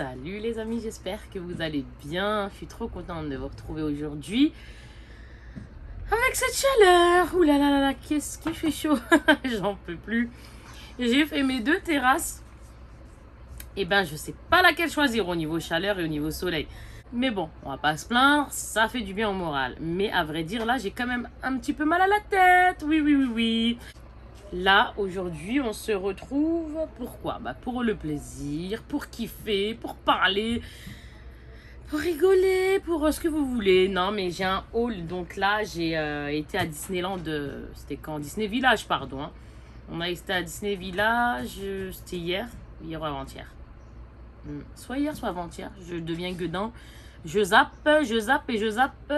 Salut les amis, j'espère que vous allez bien. Je suis trop contente de vous retrouver aujourd'hui avec cette chaleur. Ouh là là là là, qu'est-ce qui fait chaud. J'en peux plus. J'ai fait mes deux terrasses. Et ben je sais pas laquelle choisir au niveau chaleur et au niveau soleil. Mais bon, on va pas se plaindre, ça fait du bien au moral. Mais à vrai dire, là, j'ai quand même un petit peu mal à la tête. Oui, oui, oui, oui. Là, aujourd'hui, on se retrouve. Pourquoi? Pour le plaisir, pour kiffer, pour parler, pour rigoler, pour ce que vous voulez. Non, mais j'ai un haul. Donc là, j'ai été à Disneyland. C'était quand? Disney Village, pardon. Hein. On a été à Disney Village. C'était hier ou avant-hier. Soit hier, soit avant-hier. Je deviens gueudin. Je zappe et je zappe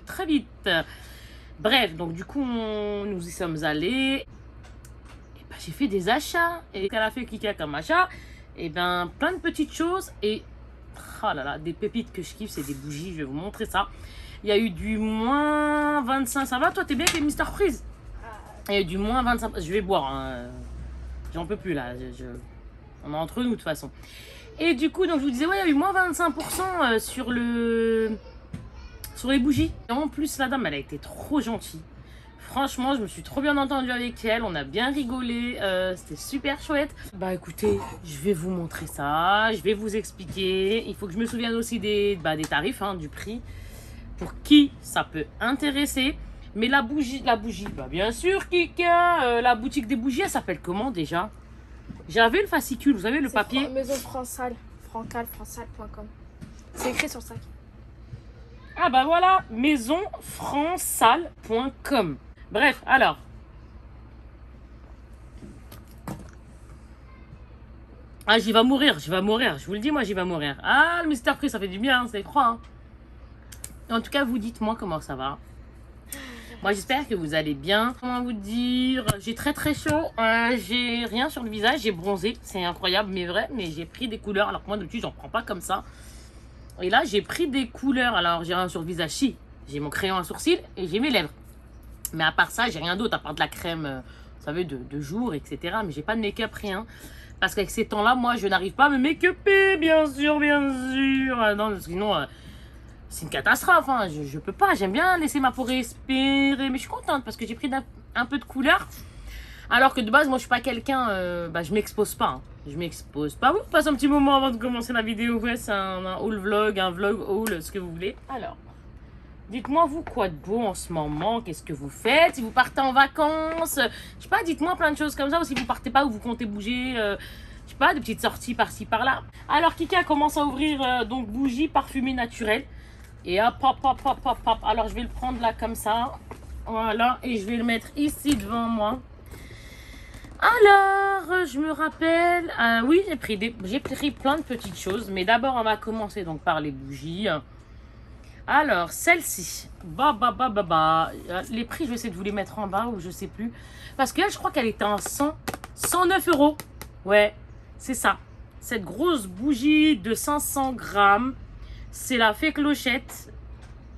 très vite. Bref, donc du coup, nous y sommes allés. J'ai fait des achats. Et qu'elle a fait Kika comme achat, et ben plein de petites choses. Et oh là là, des pépites que je kiffe, c'est des bougies. Je vais vous montrer ça. Il y a eu du moins 25. Ça va, toi, t'es bien avec les Mister Freeze? Il y a eu du moins 25. Je vais boire. Hein. J'en peux plus là. On est entre nous de toute façon. Et du coup, donc je vous disais, ouais, il y a eu moins 25% sur les bougies. Et en plus, la dame, elle a été trop gentille. Franchement, je me suis trop bien entendue avec elle. On a bien rigolé. C'était super chouette. Bah écoutez, je vais vous montrer ça. Je vais vous expliquer. Il faut que je me souvienne aussi des tarifs, hein, du prix. Pour qui ça peut intéresser. Mais la bougie, bah bien sûr, Kika. La boutique des bougies, elle s'appelle comment déjà? J'avais le fascicule, vous savez, le papier. Maison Francal, francal.com. C'est écrit sur le sac. Ah bah voilà, maisonfrancale.com. Bref, alors. Ah, j'y vais mourir, je vous le dis, moi, j'y vais mourir. Ah, le Mister Freeze, ça fait du bien, hein, c'est froid. Hein. En tout cas, vous dites-moi comment ça va. Moi, j'espère que vous allez bien. Comment vous dire? J'ai très très chaud. J'ai rien sur le visage, j'ai bronzé. C'est incroyable, mais vrai. Mais j'ai pris des couleurs, alors que moi, d'habitude, j'en prends pas comme ça. Et là, j'ai pris des couleurs. Alors, j'ai rien sur le visage, si. J'ai mon crayon à sourcils et j'ai mes lèvres. Mais à part ça, j'ai rien d'autre, à part de la crème, vous savez, de jour, etc. Mais j'ai pas de make-up, rien. Parce qu'avec ces temps-là, moi, je n'arrive pas à me make-upper, bien sûr, bien sûr. Non, sinon, c'est une catastrophe. Hein. Je peux pas. J'aime bien laisser ma peau respirer. Mais je suis contente parce que j'ai pris un peu de couleur. Alors que de base, moi, je suis pas quelqu'un... je m'expose pas. Hein. Je m'expose pas. Vous passez un petit moment avant de commencer la vidéo. Ouais, c'est un haul vlog, un vlog haul, ce que vous voulez. Alors... Dites-moi, vous, quoi de beau en ce moment? Qu'est-ce que vous faites? Si vous partez en vacances, je sais pas, dites-moi plein de choses comme ça. Ou si vous partez pas ou vous comptez bouger, je sais pas, des petites sorties par-ci, par-là. Alors, Kika commence à ouvrir donc bougie parfumée naturelle. Et hop, hop, hop, hop, hop, hop. Alors, je vais le prendre là comme ça. Voilà, et je vais le mettre ici devant moi. Alors, je me rappelle... oui, j'ai pris plein de petites choses. Mais d'abord, on va commencer donc par les bougies. Alors, celle-ci, les prix, je vais essayer de vous les mettre en bas ou je sais plus. Parce qu'elle, je crois qu'elle était en 109 €. Ouais, c'est ça. Cette grosse bougie de 500 grammes, c'est la Fée Clochette.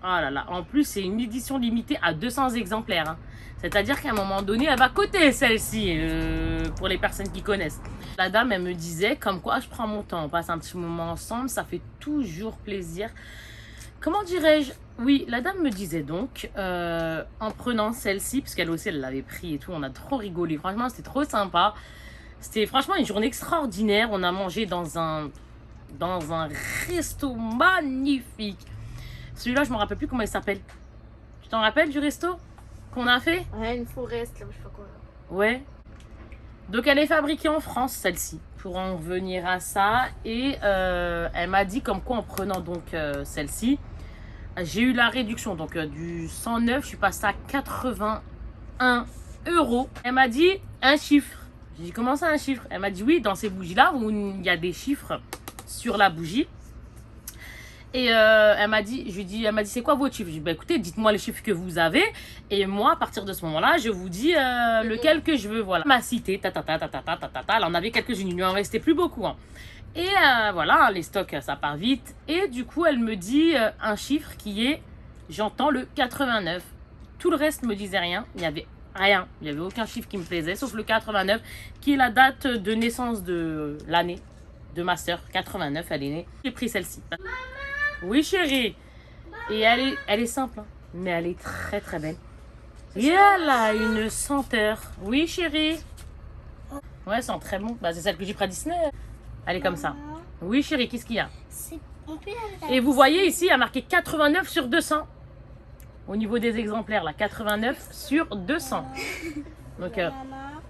Ah là là, en plus, c'est une édition limitée à 200 exemplaires. Hein. C'est-à-dire qu'à un moment donné, elle va coter celle-ci, pour les personnes qui connaissent. La dame, elle me disait, comme quoi je prends mon temps, on passe un petit moment ensemble, ça fait toujours plaisir. Comment dirais-je? Oui, la dame me disait donc, en prenant celle-ci, parce qu'elle aussi, elle l'avait pris et tout, on a trop rigolé. Franchement, c'était trop sympa. C'était franchement une journée extraordinaire. On a mangé dans un resto magnifique. Celui-là, je ne me rappelle plus comment il s'appelle. Tu t'en rappelles du resto qu'on a fait? Ouais, une forest, là, je sais pas quoi. Ouais. Donc, elle est fabriquée en France, celle-ci, pour en revenir à ça. Et elle m'a dit comme quoi, en prenant donc celle-ci, j'ai eu la réduction. Donc, du 109, je suis passée à 81 €. Elle m'a dit un chiffre. J'ai dit, comment ça, un chiffre? Elle m'a dit, oui, dans ces bougies-là, il y a des chiffres sur la bougie. Et elle m'a dit, c'est quoi vos chiffres? Je lui ai dit, bah, écoutez, dites-moi les chiffres que vous avez. Et moi, à partir de ce moment-là, je vous dis lequel que je veux. Voilà. Elle m'a cité, elle en avait quelques-unes, il lui en restait plus beaucoup. Hein. Et voilà, les stocks, ça part vite. Et du coup, elle me dit un chiffre qui est, j'entends le 89. Tout le reste me disait rien. Il n'y avait rien. Il n'y avait aucun chiffre qui me plaisait, sauf le 89, qui est la date de naissance de l'année. de ma soeur, 89, elle est née. J'ai pris celle-ci. Oui, chérie. Et elle est simple, hein, mais elle est très très belle. Et elle a une senteur. Oui, chérie. Ouais, elle sent très bon. Bah, c'est celle que j'ai pris à Disney. Elle est comme ça. Oui, chérie, qu'est-ce qu'il y a? Et vous voyez ici, il y a marqué 89 sur 200. Au niveau des exemplaires, là, 89 sur 200. Donc,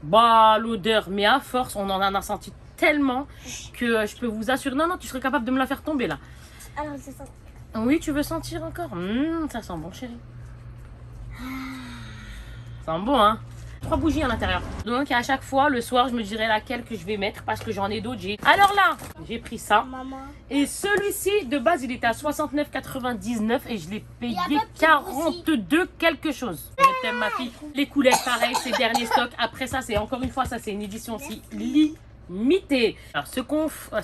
bah, l'odeur, mais à force, on en a senti tellement que je peux vous assurer. Non, non, tu serais capable de me la faire tomber, là. Alors, c'est ça. Oui, tu veux sentir encore? Ça sent bon, chérie. Ça sent bon, hein? 3 bougies à l'intérieur. Donc, à chaque fois, le soir, je me dirai laquelle que je vais mettre parce que j'en ai d'autres. Alors là, j'ai pris ça. Maman. Et celui-ci, de base, il était à 69,99 et je l'ai payé Il y a pas de 42 quelque chose. Je t'aime, ma fille. Les couleurs, pareil, c'est dernier stock. Après ça, c'est encore une fois, ça, c'est une édition aussi limitée. Alors, ce coffret,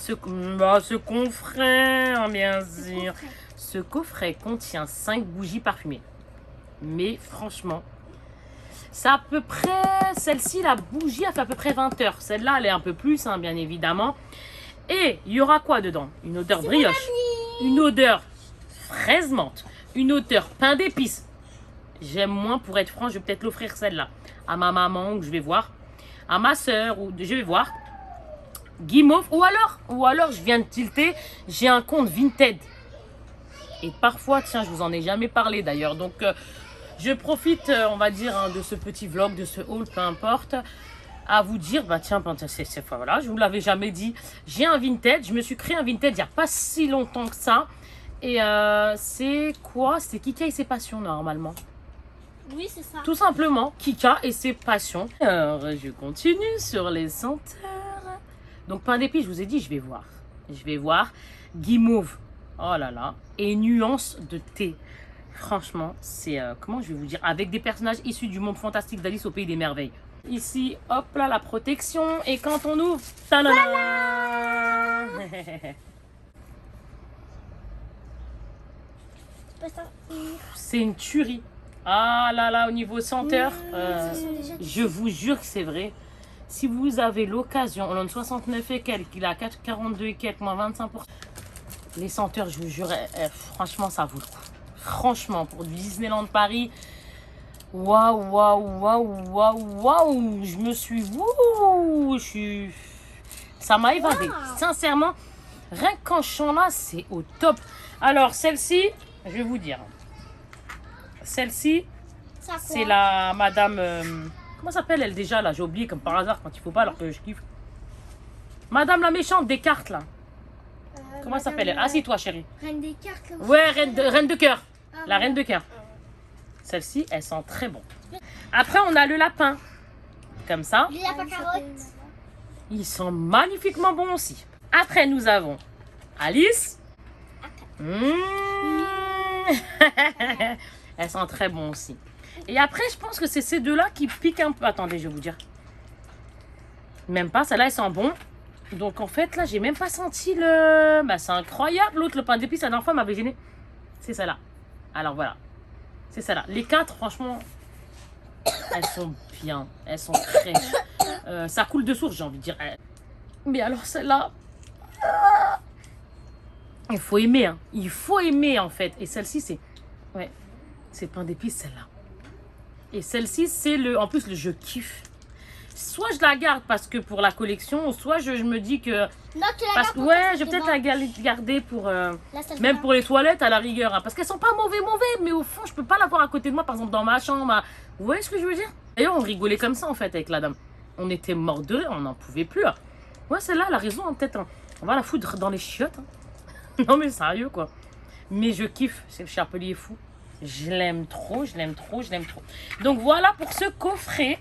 bien sûr. Ce coffret contient 5 bougies parfumées. Mais franchement, c'est à peu près, celle-ci, la bougie, elle fait à peu près 20 heures. Celle-là, elle est un peu plus, hein, bien évidemment. Et il y aura quoi dedans? Une odeur brioche, une odeur fraise menthe, une odeur pain d'épices. J'aime moins, pour être franc, je vais peut-être l'offrir celle-là à ma maman, que je vais voir, à ma soeur, ou je vais voir. Guimauve, ou alors, je viens de tilter, j'ai un compte Vinted. Et parfois, tiens, je vous en ai jamais parlé d'ailleurs, donc je profite, on va dire, hein, de ce petit vlog, de ce haul, peu importe, à vous dire, bah tiens, voilà, je vous l'avais jamais dit, j'ai un Vinted, je me suis créé un Vinted il n'y a pas si longtemps que ça, et c'est quoi? C'est Kika et ses passions, normalement. Oui, c'est ça. Tout simplement, Kika et ses passions. Alors, je continue sur les senteurs. Donc, pain d'épices, je vous ai dit, je vais voir. Je vais voir. Guimauve, oh là là, et nuance de thé. Franchement, c'est, comment je vais vous dire, avec des personnages issus du monde fantastique d'Alice au Pays des Merveilles. Ici, hop là, la protection. Et quand on ouvre, tadam. C'est une tuerie. Ah là là, au niveau senteur, je vous jure que c'est vrai. Si vous avez l'occasion, on en a 69 et quelques, il a 42 et quelques, moins 25%. Les senteurs, je vous jure, franchement, ça vaut le coup. Franchement, pour du Disneyland Paris, waouh, waouh, waouh, waouh, waouh, je me suis, ça m'a évadé. Sincèrement, rien qu'en chant là, c'est au top. Alors, celle-ci, je vais vous dire. Celle-ci, c'est la madame, comment s'appelle elle déjà là? J'ai oublié comme par hasard quand il faut pas alors que je kiffe. Madame la méchante des cartes là. Comment s'appelle elle? Assis-toi chérie. Reine des cartes. Là, ouais, reine de cœur. La reine de cœur. Celle-ci, elle sent très bon. Après, on a le lapin. Comme ça. Le lapin carotte. Il sent magnifiquement bon aussi. Après, nous avons Alice. Elle sent très bon aussi. Et après, je pense que c'est ces deux-là qui piquent un peu. Attendez, je vais vous dire. Même pas, celle-là, elle sent bon. Donc, en fait, là, j'ai même pas senti le... Bah, c'est incroyable. L'autre, le pain d'épices, la dernière fois, m'avait gêné. C'est celle-là. Alors, voilà. C'est celle-là. Les 4, franchement, elles sont bien. Elles sont très... ça coule de source, j'ai envie de dire. Mais alors, celle-là... Il faut aimer, hein. Il faut aimer, en fait. Et celle-ci, c'est... Ouais. C'est pain d'épices, celle-là. Et celle-ci, c'est le... En plus, je kiffe. Soit je la garde parce que pour la collection, soit je me dis que... Non, tu la parce que, gardes. ouais, je vais peut-être la garder pour... même pour les toilettes, à la rigueur. Hein, parce qu'elles sont pas mauvais. Mais au fond, je peux pas l'avoir à côté de moi, par exemple, dans ma chambre. Vous voyez ce que je veux dire? D'ailleurs, on rigolait comme ça, en fait, avec la dame. On était morts de rire, on n'en pouvait plus. Hein. Ouais, celle-là, elle a raison, hein, peut-être. Hein. On va la foutre dans les chiottes. Hein. Non, mais sérieux, quoi. Mais je kiffe. Ce chapelier fou. Je l'aime trop, je l'aime trop, je l'aime trop. Donc, voilà pour ce coffret.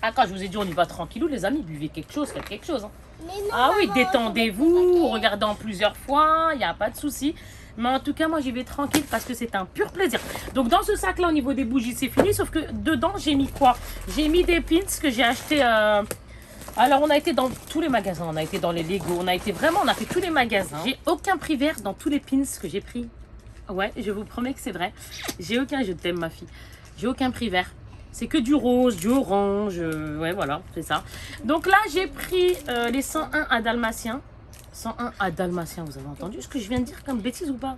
Ah, quand je vous ai dit, on y va tranquillou, les amis. Buvez quelque chose, faites quelque chose. Hein. Non, ah oui, détendez-vous, regardez en plusieurs fois, il n'y a pas de souci. Mais en tout cas, moi, j'y vais tranquille parce que c'est un pur plaisir. Donc, dans ce sac-là, au niveau des bougies, c'est fini. Sauf que dedans, j'ai mis quoi? J'ai mis des pins que j'ai acheté. Alors, on a été dans tous les magasins. On a été dans les Lego. On a fait tous les magasins. J'ai aucun prix vert dans tous les pins que j'ai pris. Ouais, je vous promets que c'est vrai. J'ai aucun, je t'aime, ma fille. J'ai aucun prix vert. C'est que du rose, du orange. Ouais, voilà, c'est ça. Donc là, j'ai pris les 101 à Dalmatien. 101 à Dalmatien, vous avez entendu ce que je viens de dire comme bêtise ou pas?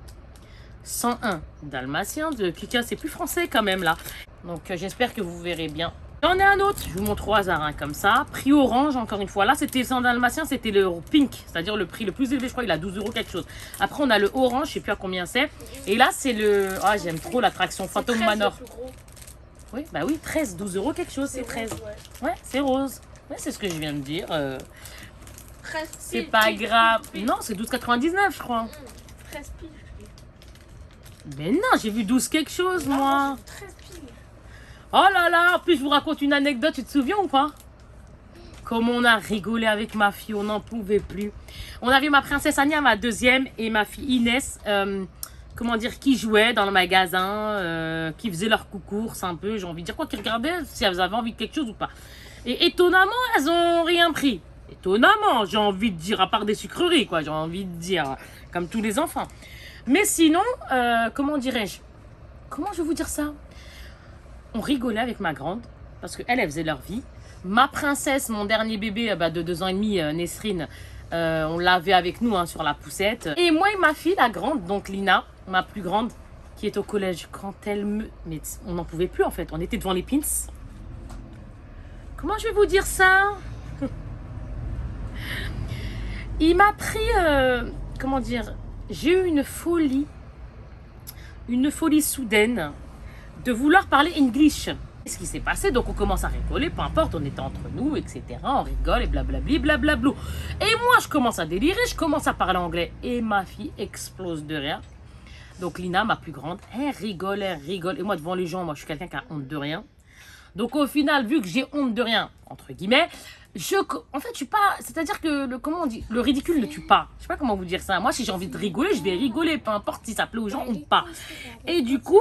101 Dalmatien de Kika, c'est plus français quand même là. Donc j'espère que vous verrez bien. J'en ai un autre, je vous montre au hasard, hein, comme ça. Prix orange, encore une fois. Là, c'était 100 Dalmatien, c'était le pink, c'est-à-dire le prix le plus élevé, je crois, il a 12 € quelque chose. Après, on a le orange, je sais plus à combien c'est. Et là, c'est le... Ah, j'aime trop l'attraction Phantom Manor. Oui, bah oui, 13, 12 € quelque chose, c'est 13. Ouais, c'est rose. Ouais, c'est ce que je viens de dire. C'est pas grave. Non, c'est 12,99, je crois. 13 piles. Mais non, j'ai vu 12 quelque chose, moi. 13 piles. Oh là là, en plus, je vous raconte une anecdote, tu te souviens ou pas? Comme on a rigolé avec ma fille, on n'en pouvait plus. On avait ma princesse Ania, ma deuxième, et ma fille Inès, comment dire, qui jouaient dans le magasin, qui faisaient leurs courses un peu, j'ai envie de dire quoi, qui regardaient si elles avaient envie de quelque chose ou pas. Et étonnamment, elles n'ont rien pris. Étonnamment, j'ai envie de dire, à part des sucreries, quoi, j'ai envie de dire, comme tous les enfants. Mais sinon, comment dirais-je? Comment je vais vous dire ça? On rigolait avec ma grande, parce qu'elle, elle faisait leur vie. Ma princesse, mon dernier bébé de 2 ans et demi, Nesrine, on l'avait avec nous, hein, sur la poussette. Et moi et ma fille, la grande, donc Lina, ma plus grande, qui est au collège, quand elle me... Mais on n'en pouvait plus en fait, on était devant les pins. Comment je vais vous dire ça? Il m'a pris, comment dire, j'ai eu une folie soudaine de vouloir parler English. Qu'est-ce qui s'est passé? Donc on commence à rigoler, peu importe, on était entre nous, etc. On rigole et blablabli, blablablou. Et moi, je commence à délirer, je commence à parler anglais. Et ma fille explose de rire. Donc Lina, ma plus grande, elle rigole, elle rigole. Et moi, devant les gens, moi, je suis quelqu'un qui a honte de rien. Donc au final, vu que j'ai honte de rien, entre guillemets, en fait, je suis pas... C'est-à-dire que, comment on dit? Le ridicule ne tue pas. Je sais pas comment vous dire ça. Moi, si j'ai envie de rigoler, je vais rigoler, peu importe si ça plaît aux gens ou pas. Et du coup...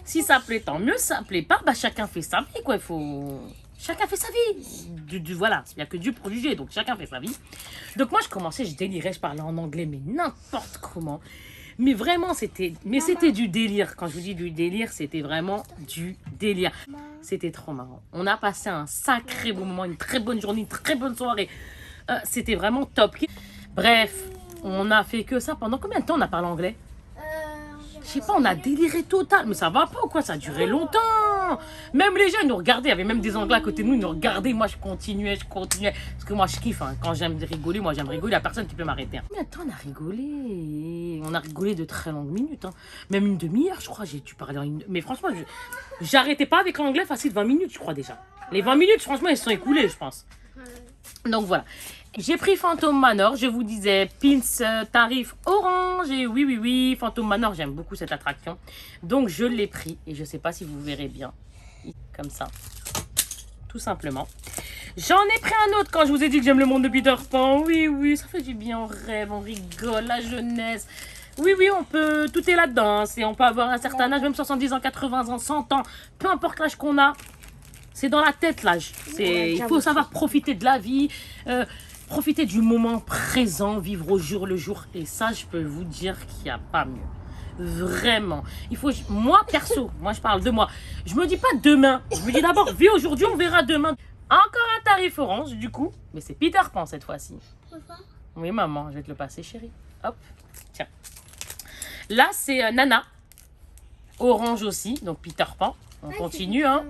Si ça plaît, tant mieux. Si ça plaît pas, bah chacun fait sa vie, quoi. Chacun fait sa vie. Voilà, il n'y a que Dieu pour juger, donc chacun fait sa vie. Donc moi, je commençais, je délirais, je parlais en anglais, mais n'importe comment. Mais vraiment, c'était du délire. Quand je vous dis du délire, c'était vraiment du délire. C'était trop marrant. On a passé un sacré bon moment, une très bonne journée, une très bonne soirée. C'était vraiment top. Bref, on a fait que ça. Pendant combien de temps on a parlé anglais? Je sais pas, on a déliré total, mais ça va pas ou quoi? Ça a duré longtemps. Même les gens, ils nous regardaient, il y avait même des Anglais à côté de nous, ils nous regardaient. Moi, je continuais. Parce que moi, je kiffe, hein. Quand j'aime rigoler, moi, j'aime rigoler, il n'y a personne qui peut m'arrêter. Hein. Mais attends, on a rigolé. On a rigolé de très longues minutes. Hein. Même une demi-heure, je crois, j'ai dû parler en une... Mais franchement, j'arrêtais pas avec l'anglais facile 20 minutes, je crois déjà. Les 20 minutes, franchement, elles se sont écoulées, je pense. Donc voilà. J'ai pris Phantom Manor, je vous disais, pins tarif orange, et oui, Phantom Manor, j'aime beaucoup cette attraction. Donc je l'ai pris, et je sais pas si vous verrez bien, comme ça, tout simplement. J'en ai pris un autre quand je vous ai dit que j'aime le monde de Peter Pan, oui, ça fait du bien, on rêve, on rigole, la jeunesse. Oui, on peut, tout est là-dedans, hein. On peut avoir un certain âge, même 70 ans, 80 ans, 100 ans, peu importe l'âge qu'on a, c'est dans la tête l'âge. Il faut savoir profiter de la vie, profiter du moment présent, vivre au jour le jour. Et ça, je peux vous dire qu'il n'y a pas mieux. Vraiment. Il faut, moi, perso, moi, je parle de moi. Je me dis pas demain. Je me dis d'abord, vis aujourd'hui, on verra demain. Encore un tarif orange, du coup. Mais c'est Peter Pan cette fois-ci. Oui, maman, je vais te le passer, chérie. Hop, tiens. Là, c'est Nana. Orange aussi, donc Peter Pan. On continue, hein.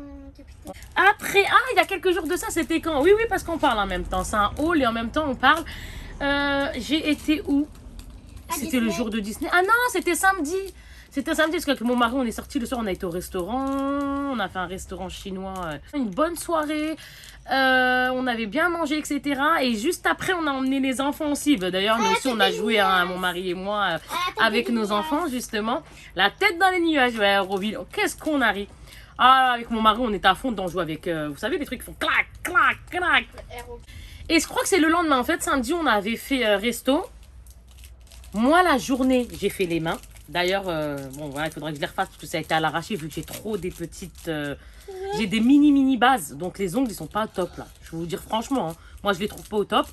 Après, il y a quelques jours de ça, c'était quand? Oui, parce qu'on parle en même temps. C'est un haul et en même temps, on parle. J'ai été où? C'était le jour de Disney. Ah non, c'était samedi. C'était samedi parce qu'avec mon mari, on est sorti le soir, on a été au restaurant. On a fait un restaurant chinois. Une bonne soirée. On avait bien mangé, etc. Et juste après, on a emmené les enfants aussi. D'ailleurs, nous aussi, on a joué, hein, mon mari et moi, avec nos enfants, justement. La tête dans les nuages, ouais, Auroville. Qu'est-ce qu'on a ri. Avec mon mari, on était à fond dans jouer avec, vous savez, les trucs qui font clac, clac, clac. Et je crois que c'est le lendemain. En fait, samedi, on avait fait resto. Moi, la journée, j'ai fait les mains. D'ailleurs, bon, voilà, il faudrait que je les refasse parce que ça a été à l'arraché vu que j'ai trop des petites... j'ai des mini bases. Donc, les ongles, ils sont pas top, là. Je vais vous dire franchement, hein, moi, je les trouve pas au top.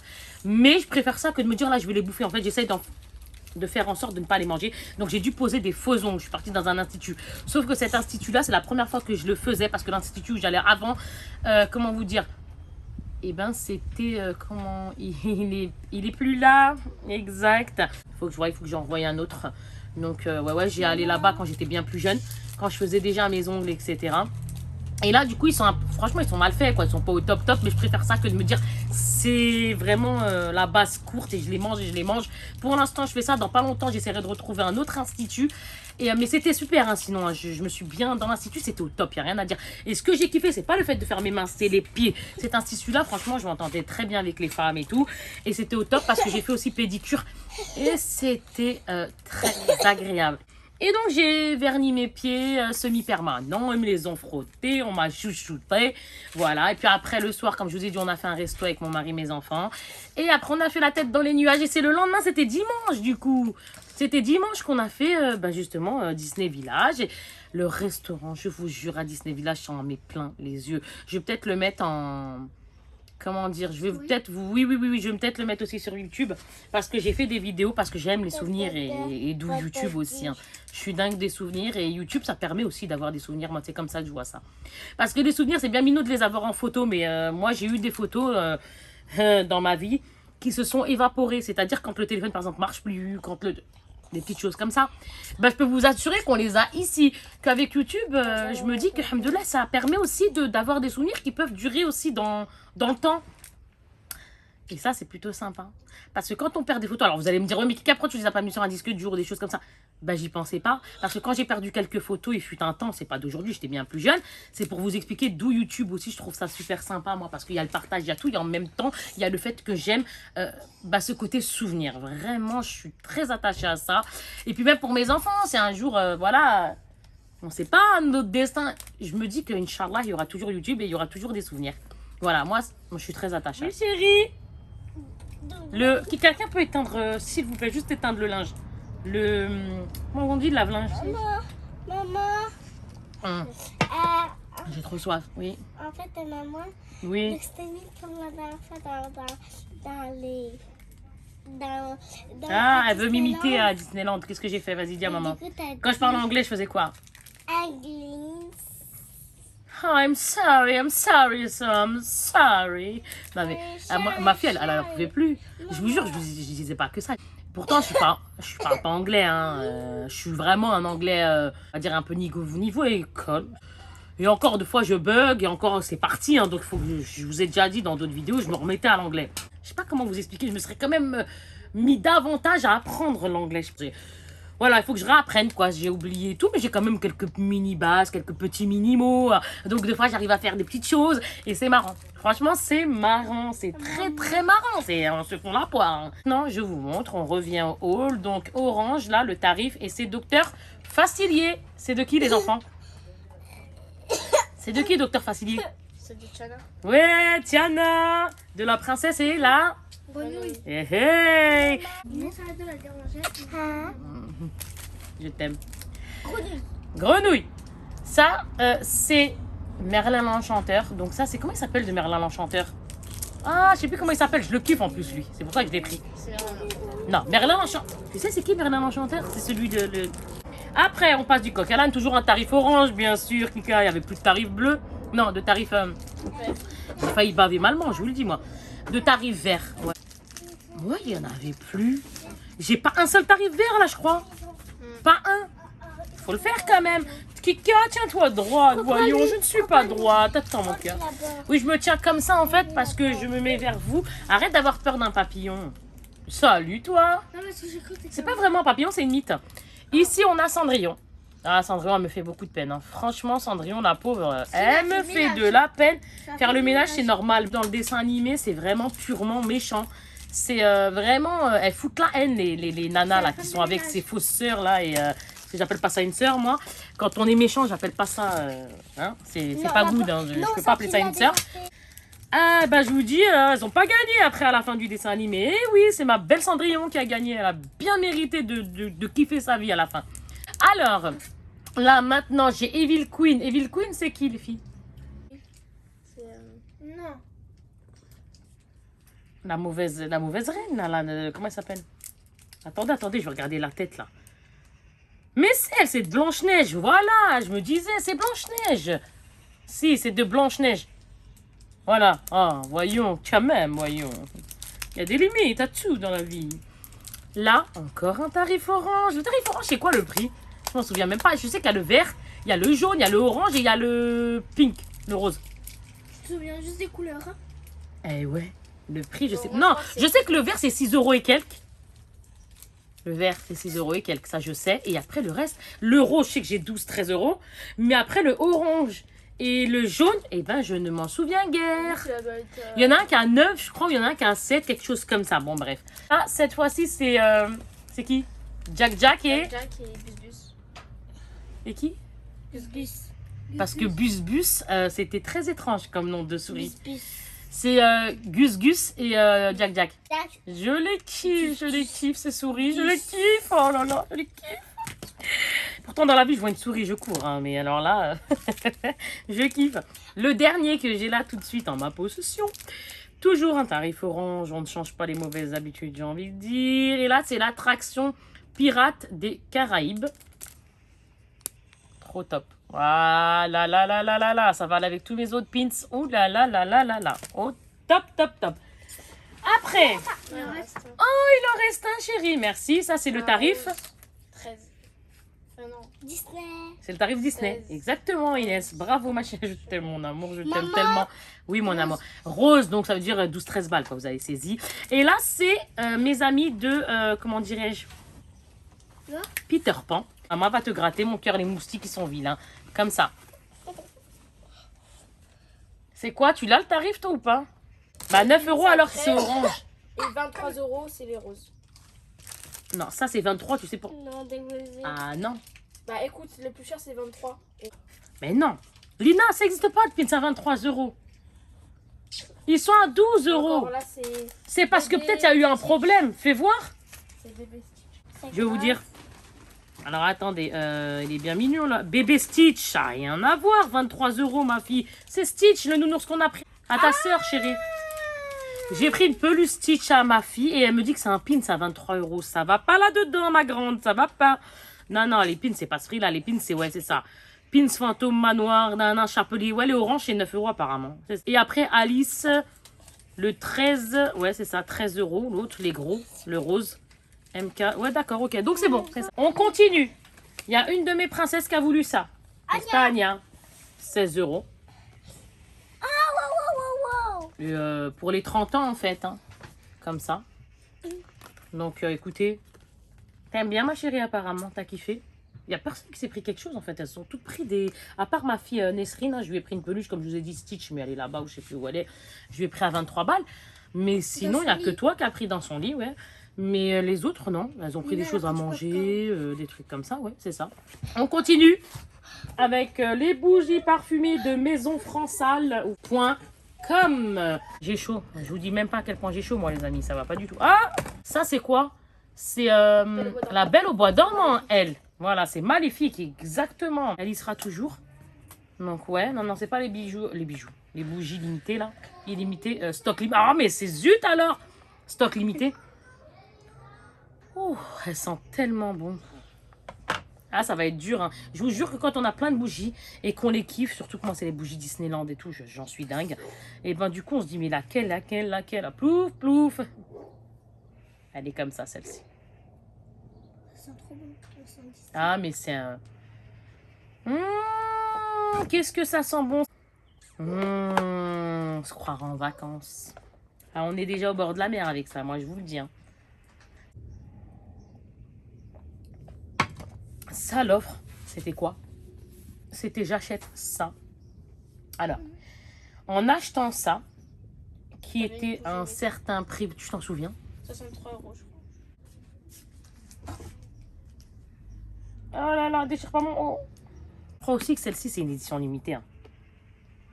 Mais je préfère ça que de me dire, là, je vais les bouffer. En fait, j'essaye de faire en sorte de ne pas les manger. Donc j'ai dû poser des faux ongles. Je suis partie dans un institut. Sauf que cet institut-là, c'est la première fois que je le faisais parce que l'institut où j'allais avant, comment vous dire, Et ben c'était comment il est plus là, exact. Faut que j'envoie un autre. Donc ouais, j'ai allé là-bas quand j'étais bien plus jeune, quand je faisais déjà mes ongles, etc. Et là, du coup, franchement, ils sont mal faits, quoi. Ils sont pas au top, mais je préfère ça que de me dire c'est vraiment la base courte et je les mange. Pour l'instant, je fais ça. Dans pas longtemps, j'essaierai de retrouver un autre institut. Mais c'était super, hein, sinon, hein, je me suis bien dans l'institut, c'était au top, il n'y a rien à dire. Et ce que j'ai kiffé, c'est pas le fait de faire mes mains, c'est les pieds. Cet institut-là, franchement, je m'entendais très bien avec les femmes et tout. Et c'était au top parce que j'ai fait aussi pédicure. Et c'était très agréable. Et donc, j'ai verni mes pieds semi-permanents, ils me les ont frottés, on m'a chouchouté, voilà. Et puis après, le soir, comme je vous ai dit, on a fait un resto avec mon mari, mes enfants. Et après, on a fait la tête dans les nuages. Et c'est le lendemain, c'était dimanche, du coup. C'était dimanche qu'on a fait, justement, Disney Village. Et le restaurant, je vous jure, à Disney Village, j'en mets plein les yeux. Je vais peut-être le mettre en... Comment dire, je vais peut-être oui, je vais peut-être le mettre aussi sur YouTube parce que j'ai fait des vidéos parce que j'aime les souvenirs et d'où YouTube aussi. Hein. Je suis dingue des souvenirs et YouTube, ça permet aussi d'avoir des souvenirs. Moi, c'est comme ça que je vois ça. Parce que les souvenirs, c'est bien minot de les avoir en photo, mais moi, j'ai eu des photos dans ma vie qui se sont évaporées. C'est-à-dire quand le téléphone, par exemple, marche plus, des petites choses comme ça. Je peux vous assurer qu'on les a ici. Qu'avec YouTube, je me dis que, alhamdoulilah, ça permet aussi d'avoir des souvenirs qui peuvent durer aussi dans le temps. Et ça, c'est plutôt sympa. Parce que quand on perd des photos, alors vous allez me dire, ouais, mais après, tu les as pas mis sur un disque dur ou des choses comme ça. J'y pensais pas. Parce que quand j'ai perdu quelques photos, il fut un temps, c'est pas d'aujourd'hui, j'étais bien plus jeune. C'est pour vous expliquer d'où YouTube aussi, je trouve ça super sympa, moi, parce qu'il y a le partage, il y a tout. Et en même temps, il y a le fait que j'aime ce côté souvenir. Vraiment, je suis très attachée à ça. Et puis même pour mes enfants, c'est un jour, voilà, on sait pas notre destin. Je me dis qu'Inch'Allah, il y aura toujours YouTube et il y aura toujours des souvenirs. Voilà, moi je suis très attachée. Oui, chérie. Quelqu'un peut éteindre, s'il vous plaît, juste éteindre le linge. Comment on dit, le lave-linge? Maman. J'ai trop soif, oui. En fait, maman, oui. C'était mis comme la dernière fois dans les... Elle veut m'imiter à Disneyland. Qu'est-ce que j'ai fait? Vas-y, dis à maman. Quand je parle anglais, je faisais quoi? Oh, I'm sorry. Non, mais ma fille, elle n'en pouvait plus. Je vous jure, je disais pas que ça. Pourtant, je parle pas anglais. Hein. Je suis vraiment un anglais, on va dire, un peu niveau école. Et encore, deux fois, je bug. Et encore, c'est parti. Hein, donc, je vous ai déjà dit dans d'autres vidéos, je me remettais à l'anglais. Je sais pas comment vous expliquer. Je me serais quand même mis davantage à apprendre l'anglais. Voilà, il faut que je réapprenne, quoi. J'ai oublié tout, mais j'ai quand même quelques mini-bases, quelques petits mini-mots. Donc, des fois, j'arrive à faire des petites choses et c'est marrant. Franchement, c'est marrant. C'est très, très marrant. On se fond la poire. Hein. Non, je vous montre. On revient au hall. Donc, orange, là, le tarif. Et c'est Docteur Facilier. C'est de qui, les enfants? C'est de qui, Docteur Facilier? C'est de Tiana. Ouais, Tiana. De la princesse et la... Grenouille. Hey, hey. Je t'aime. Grenouille. Ça, c'est Merlin l'Enchanteur. Donc ça, c'est... Comment il s'appelle de Merlin l'Enchanteur? Ah, je sais plus comment il s'appelle. Je le kiffe en plus, lui. C'est pour ça que je l'ai pris. Non, Merlin l'Enchanteur. Tu sais, c'est qui Merlin l'Enchanteur? C'est celui de... Après, on passe du coq à l'âne. Toujours un tarif orange, bien sûr. Kika, il n'y avait plus de tarif bleu. Non, de tarif... J'ai failli baver malement, je vous le dis, moi. De tarif vert. Ouais. Ouais, il n'y en avait plus. J'ai pas un seul tarif vert, là, je crois. Pas un. Faut le faire, quand même. Kika, tiens-toi droite. Voyons, je ne suis pas droite. Attends, mon cœur. Oui, je me tiens comme ça, en fait, parce que je me mets vers vous. Arrête d'avoir peur d'un papillon. Salut, toi. C'est pas vraiment un papillon, c'est une mythe. Ici, on a Cendrillon. Ah, Cendrillon, elle me fait beaucoup de peine. Hein. Franchement, Cendrillon, la pauvre, elle me fait de la peine. Faire le ménage, c'est normal. Dans le dessin animé, c'est vraiment purement méchant. C'est vraiment... elles foutent la haine, les nanas, là, qui sont avec ces fausses sœurs, là. Et j'appelle pas ça une sœur, moi. Quand on est méchant, j'appelle pas ça... hein, c'est pas good, hein. Je peux pas appeler ça une sœur. Ah, je vous dis, elles ont pas gagné après, à la fin du dessin animé. Et oui, c'est ma belle Cendrillon qui a gagné. Elle a bien mérité de kiffer sa vie à la fin. Alors, là, maintenant, j'ai Evil Queen. Evil Queen, c'est qui, les filles? Non. La mauvaise reine, là, comment elle s'appelle? Attendez, je vais regarder la tête, là. Mais c'est de Blanche-Neige, voilà, je me disais, c'est Blanche-Neige. Si, c'est de Blanche-Neige. Voilà. Ah, voyons, quand même, voyons. Il y a des limites à tout dans la vie. Là, encore un tarif orange. Le tarif orange, c'est quoi le prix? Je m'en souviens même pas. Je sais qu'il y a le vert, il y a le jaune, il y a le orange et il y a le pink, le rose. Je te souviens juste des couleurs. Hein. Eh ouais, le prix, je sais. Orange, Non, je crois que je sais que le vert, c'est 6 euros et quelques. Le vert, c'est 6 euros et quelques, ça je sais. Et après, le reste, le rose, je sais que j'ai 12-13 euros. Mais après, le orange et le jaune, eh ben, je ne m'en souviens guère. Ça doit être, Il y en a un qui a 9, je crois, il y en a un qui a 7, quelque chose comme ça. Bon, bref. Ah, cette fois-ci, c'est qui? Jack Jack et... Jack et Bus Bus. Et qui? Bus bus. Parce que Bus Bus, c'était très étrange comme nom de souris. Bus bus. C'est Gus Gus et Jack Jack. Jack. Je les kiffe ces souris, je les kiffe. Oh là là, je les kiffe. Pourtant dans la vie je vois une souris, je cours, hein, mais alors là, je kiffe. Le dernier que j'ai là tout de suite en ma possession, toujours un tarif orange, on ne change pas les mauvaises habitudes, j'ai envie de dire. Et là c'est l'attraction Pirates des Caraïbes. Trop top. Voilà, là, là, là, là, là. Ça va aller avec tous mes autres pins. Oh là là là là là là. Oh, top, top, top. Après, Il en reste il en reste un, chéri. Merci. Ça, c'est le tarif. 13. Non. Disney. C'est le tarif Disney. 16. Exactement, Inès. Bravo, ma chérie. Je t'aime, mon amour. Je t'aime Maman. tellement. Oui, mon amour. Rose, donc ça veut dire 12-13 balles, quoi. Vous avez saisi. Et là, c'est mes amis de, comment dirais-je, Quoi? Peter Pan. Maman va te gratter, mon cœur, les moustiques, ils sont vilains. Comme ça. C'est quoi? Tu l'as le tarif, toi, ou pas? Bah, 9 euros alors que c'est orange. Et 23 euros, c'est les roses. Non, ça, c'est 23, tu sais pour... Non, désolé. Ah, non. Bah écoute, le plus cher c'est 23. Mais non. Lina, ça n'existe pas, le pin à 23 euros. Ils sont à 12 euros. Encore là c'est C'est parce que peut-être il y a eu un problème. Fais voir. bébé Stitch. Je vais vous dire. Alors attendez, il est bien mignon là. Bébé Stitch, ça n'a rien à voir. 23 euros, ma fille. C'est Stitch, le nounours qu'on a pris à ta soeur, chérie. J'ai pris une peluche Stitch à ma fille et elle me dit que c'est un pin, à 23 euros. Ça va pas là-dedans, ma grande, ça va pas. Non, non, les pins, c'est pas ce prix-là. Les pins, c'est ouais, c'est ça. Pins fantôme, manoir, un chapelier. Ouais, les oranges, c'est 9 euros apparemment. Et après, Alice, le 13, ouais, c'est ça, 13 euros. L'autre, les gros, le rose. MK, ouais d'accord, ok, donc c'est bon. On continue. Il y a une de mes princesses qui a voulu ça. N'est-ce pas, Anya? 16 euros. Ah, wow, wow, wow, wow. Et, pour les 30 ans en fait, hein. Comme ça. Donc écoutez, t'aimes bien ma chérie apparemment, t'as kiffé. Il n'y a personne qui s'est pris quelque chose en fait, elles sont toutes pris des... À part ma fille Nesrine, hein, je lui ai pris une peluche comme je vous ai dit Stitch, mais elle est là-bas ou je sais plus où elle est. Je lui ai pris à 23 balles. Mais sinon, il n'y a que toi qui as pris dans son lit, ouais. Mais les autres, non. Elles ont pris des choses à manger, des trucs comme ça, ouais, c'est ça. On continue avec les bougies parfumées de Maison Fransalle au .com. J'ai chaud. Je vous dis même pas à quel point j'ai chaud, moi, les amis. Ça va pas du tout. Ah, ça, c'est quoi? C'est la Belle au bois dormant, elle. Voilà, c'est Maléfique, exactement. Elle y sera toujours. Donc, ouais, non, non, c'est pas les bijoux. Les bougies limitées, là. Illimité, stock limité. Ah, mais c'est zut alors! Stock limité. Oh, elles sentent tellement bon. Ah, ça va être dur. Hein. Je vous jure que quand on a plein de bougies et qu'on les kiffe, surtout que moi, c'est les bougies Disneyland et tout, j'en suis dingue. Et ben, du coup, on se dit, mais laquelle? Plouf, plouf. Elle est comme ça, celle-ci. Ça sent trop bon. Ça sent Disney. Ah, mais c'est un... qu'est-ce que ça sent bon. On se croira en vacances. Ah, on est déjà au bord de la mer avec ça, moi, je vous le dis. Hein. Ça, l'offre, c'était quoi? C'était j'achète ça. Alors, en achetant ça, qui était un certain prix, tu t'en souviens? 63 euros je crois. Oh là là, déchire pas mon... Oh. Je crois aussi que celle-ci, c'est une édition limitée. Hein.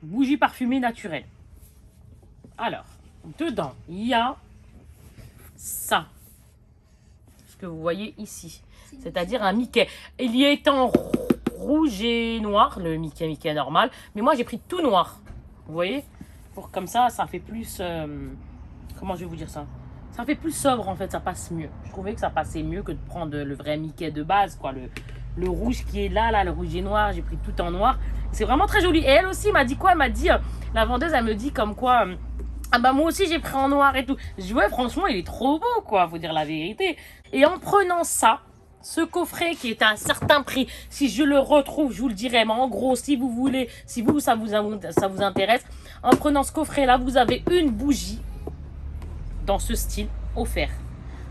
Bougie parfumée naturelle. Alors, dedans, il y a ça. Ce que vous voyez ici. C'est-à-dire un Mickey. Il y est en rouge et noir, le Mickey normal. Mais moi, j'ai pris tout noir. Vous voyez? Pour comme ça fait plus... comment je vais vous dire ça? Ça fait plus sobre, en fait. Ça passe mieux. Je trouvais que ça passait mieux que de prendre le vrai Mickey de base, quoi. le rouge qui est là, le rouge et noir. J'ai pris tout en noir. C'est vraiment très joli. Et elle aussi m'a dit quoi? Elle m'a dit, la vendeuse, elle me dit comme quoi, ah bah moi aussi j'ai pris en noir et tout. Je dis ouais, franchement, il est trop beau, quoi, faut dire la vérité. Et en prenant ça, ce coffret qui est à un certain prix, si je le retrouve, je vous le dirai, mais en gros, si vous voulez, si vous, ça vous intéresse, en prenant ce coffret-là, vous avez une bougie dans ce style offert.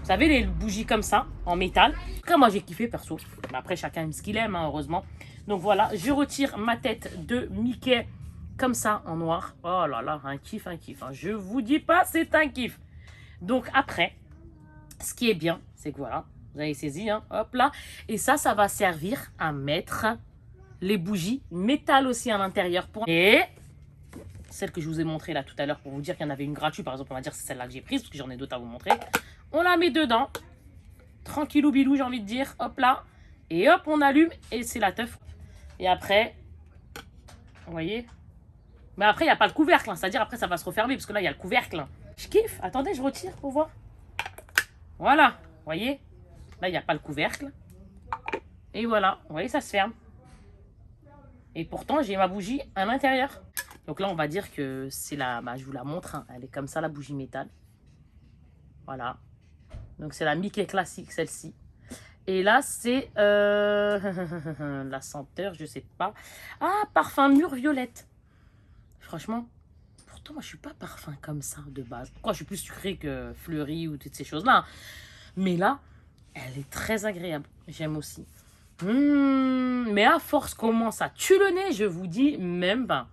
Vous savez, les bougies comme ça, en métal. Après, moi, j'ai kiffé, perso. Mais après, chacun aime ce qu'il aime, hein, heureusement. Donc voilà, je retire ma tête de Mickey comme ça, en noir. Oh là là, un kiff, hein. Je vous dis pas, c'est un kiff. Donc après, ce qui est bien, c'est que voilà, vous avez saisi, hein, hop là. Et ça va servir à mettre les bougies métal aussi à l'intérieur. Et celle que je vous ai montrée là tout à l'heure pour vous dire qu'il y en avait une gratuite, par exemple, on va dire c'est celle-là que j'ai prise, parce que j'en ai d'autres à vous montrer. On la met dedans, tranquillou bilou, j'ai envie de dire, hop là. Et hop, on allume et c'est la teuf. Et après, vous voyez? Mais après, il n'y a pas le couvercle, hein, c'est-à-dire après ça va se refermer, parce que là, il y a le couvercle. Hein. Je kiffe. Attendez, je retire pour voir. Voilà, vous voyez? Là, il n'y a pas le couvercle. Et voilà, vous voyez, ça se ferme. Et pourtant, j'ai ma bougie à l'intérieur. Donc là, on va dire que c'est la... Bah, je vous la montre, hein. Elle est comme ça, la bougie métal. Voilà. Donc, c'est la Mickey classique, celle-ci. Et là, c'est... la senteur, je sais pas. Ah, parfum mûre violette. Franchement, pourtant, moi, je suis pas parfum comme ça, de base. Pourquoi je suis plus sucré que fleuri ou toutes ces choses-là. Mais là, elle est très agréable. J'aime aussi. Mais à force, comment ça tue le nez, je vous dis même pas.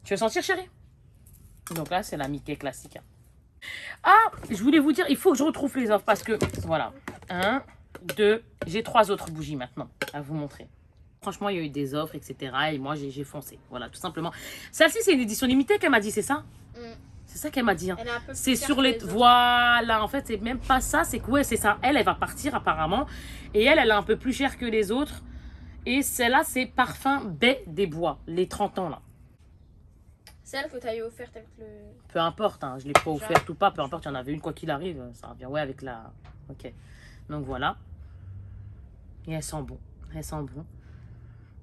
Tu veux sentir, chérie? Donc là, c'est la Mickey classique. Hein. Ah, je voulais vous dire, il faut que je retrouve les offres parce que, voilà. 1, 2, j'ai 3 autres bougies maintenant à vous montrer. Franchement, il y a eu des offres, etc. Et moi, j'ai foncé. Voilà, tout simplement. Celle-ci, c'est une édition limitée qu'elle m'a dit, c'est ça? C'est ça qu'elle m'a dit. Hein. C'est sur les... Voilà, en fait, c'est même pas ça. C'est que, ouais, c'est ça. Elle va partir apparemment. Et elle est un peu plus chère que les autres. Et celle-là, c'est Parfum Baie des Bois. Les 30 ans, là. Celle que tu as offerte avec le... Peu importe, hein, je l'ai pas offerte ou pas. Peu importe, il y en avait une, quoi qu'il arrive. Ça revient, ouais, avec la... Ok. Donc, voilà. Et elles sont bon. Elles sont bon.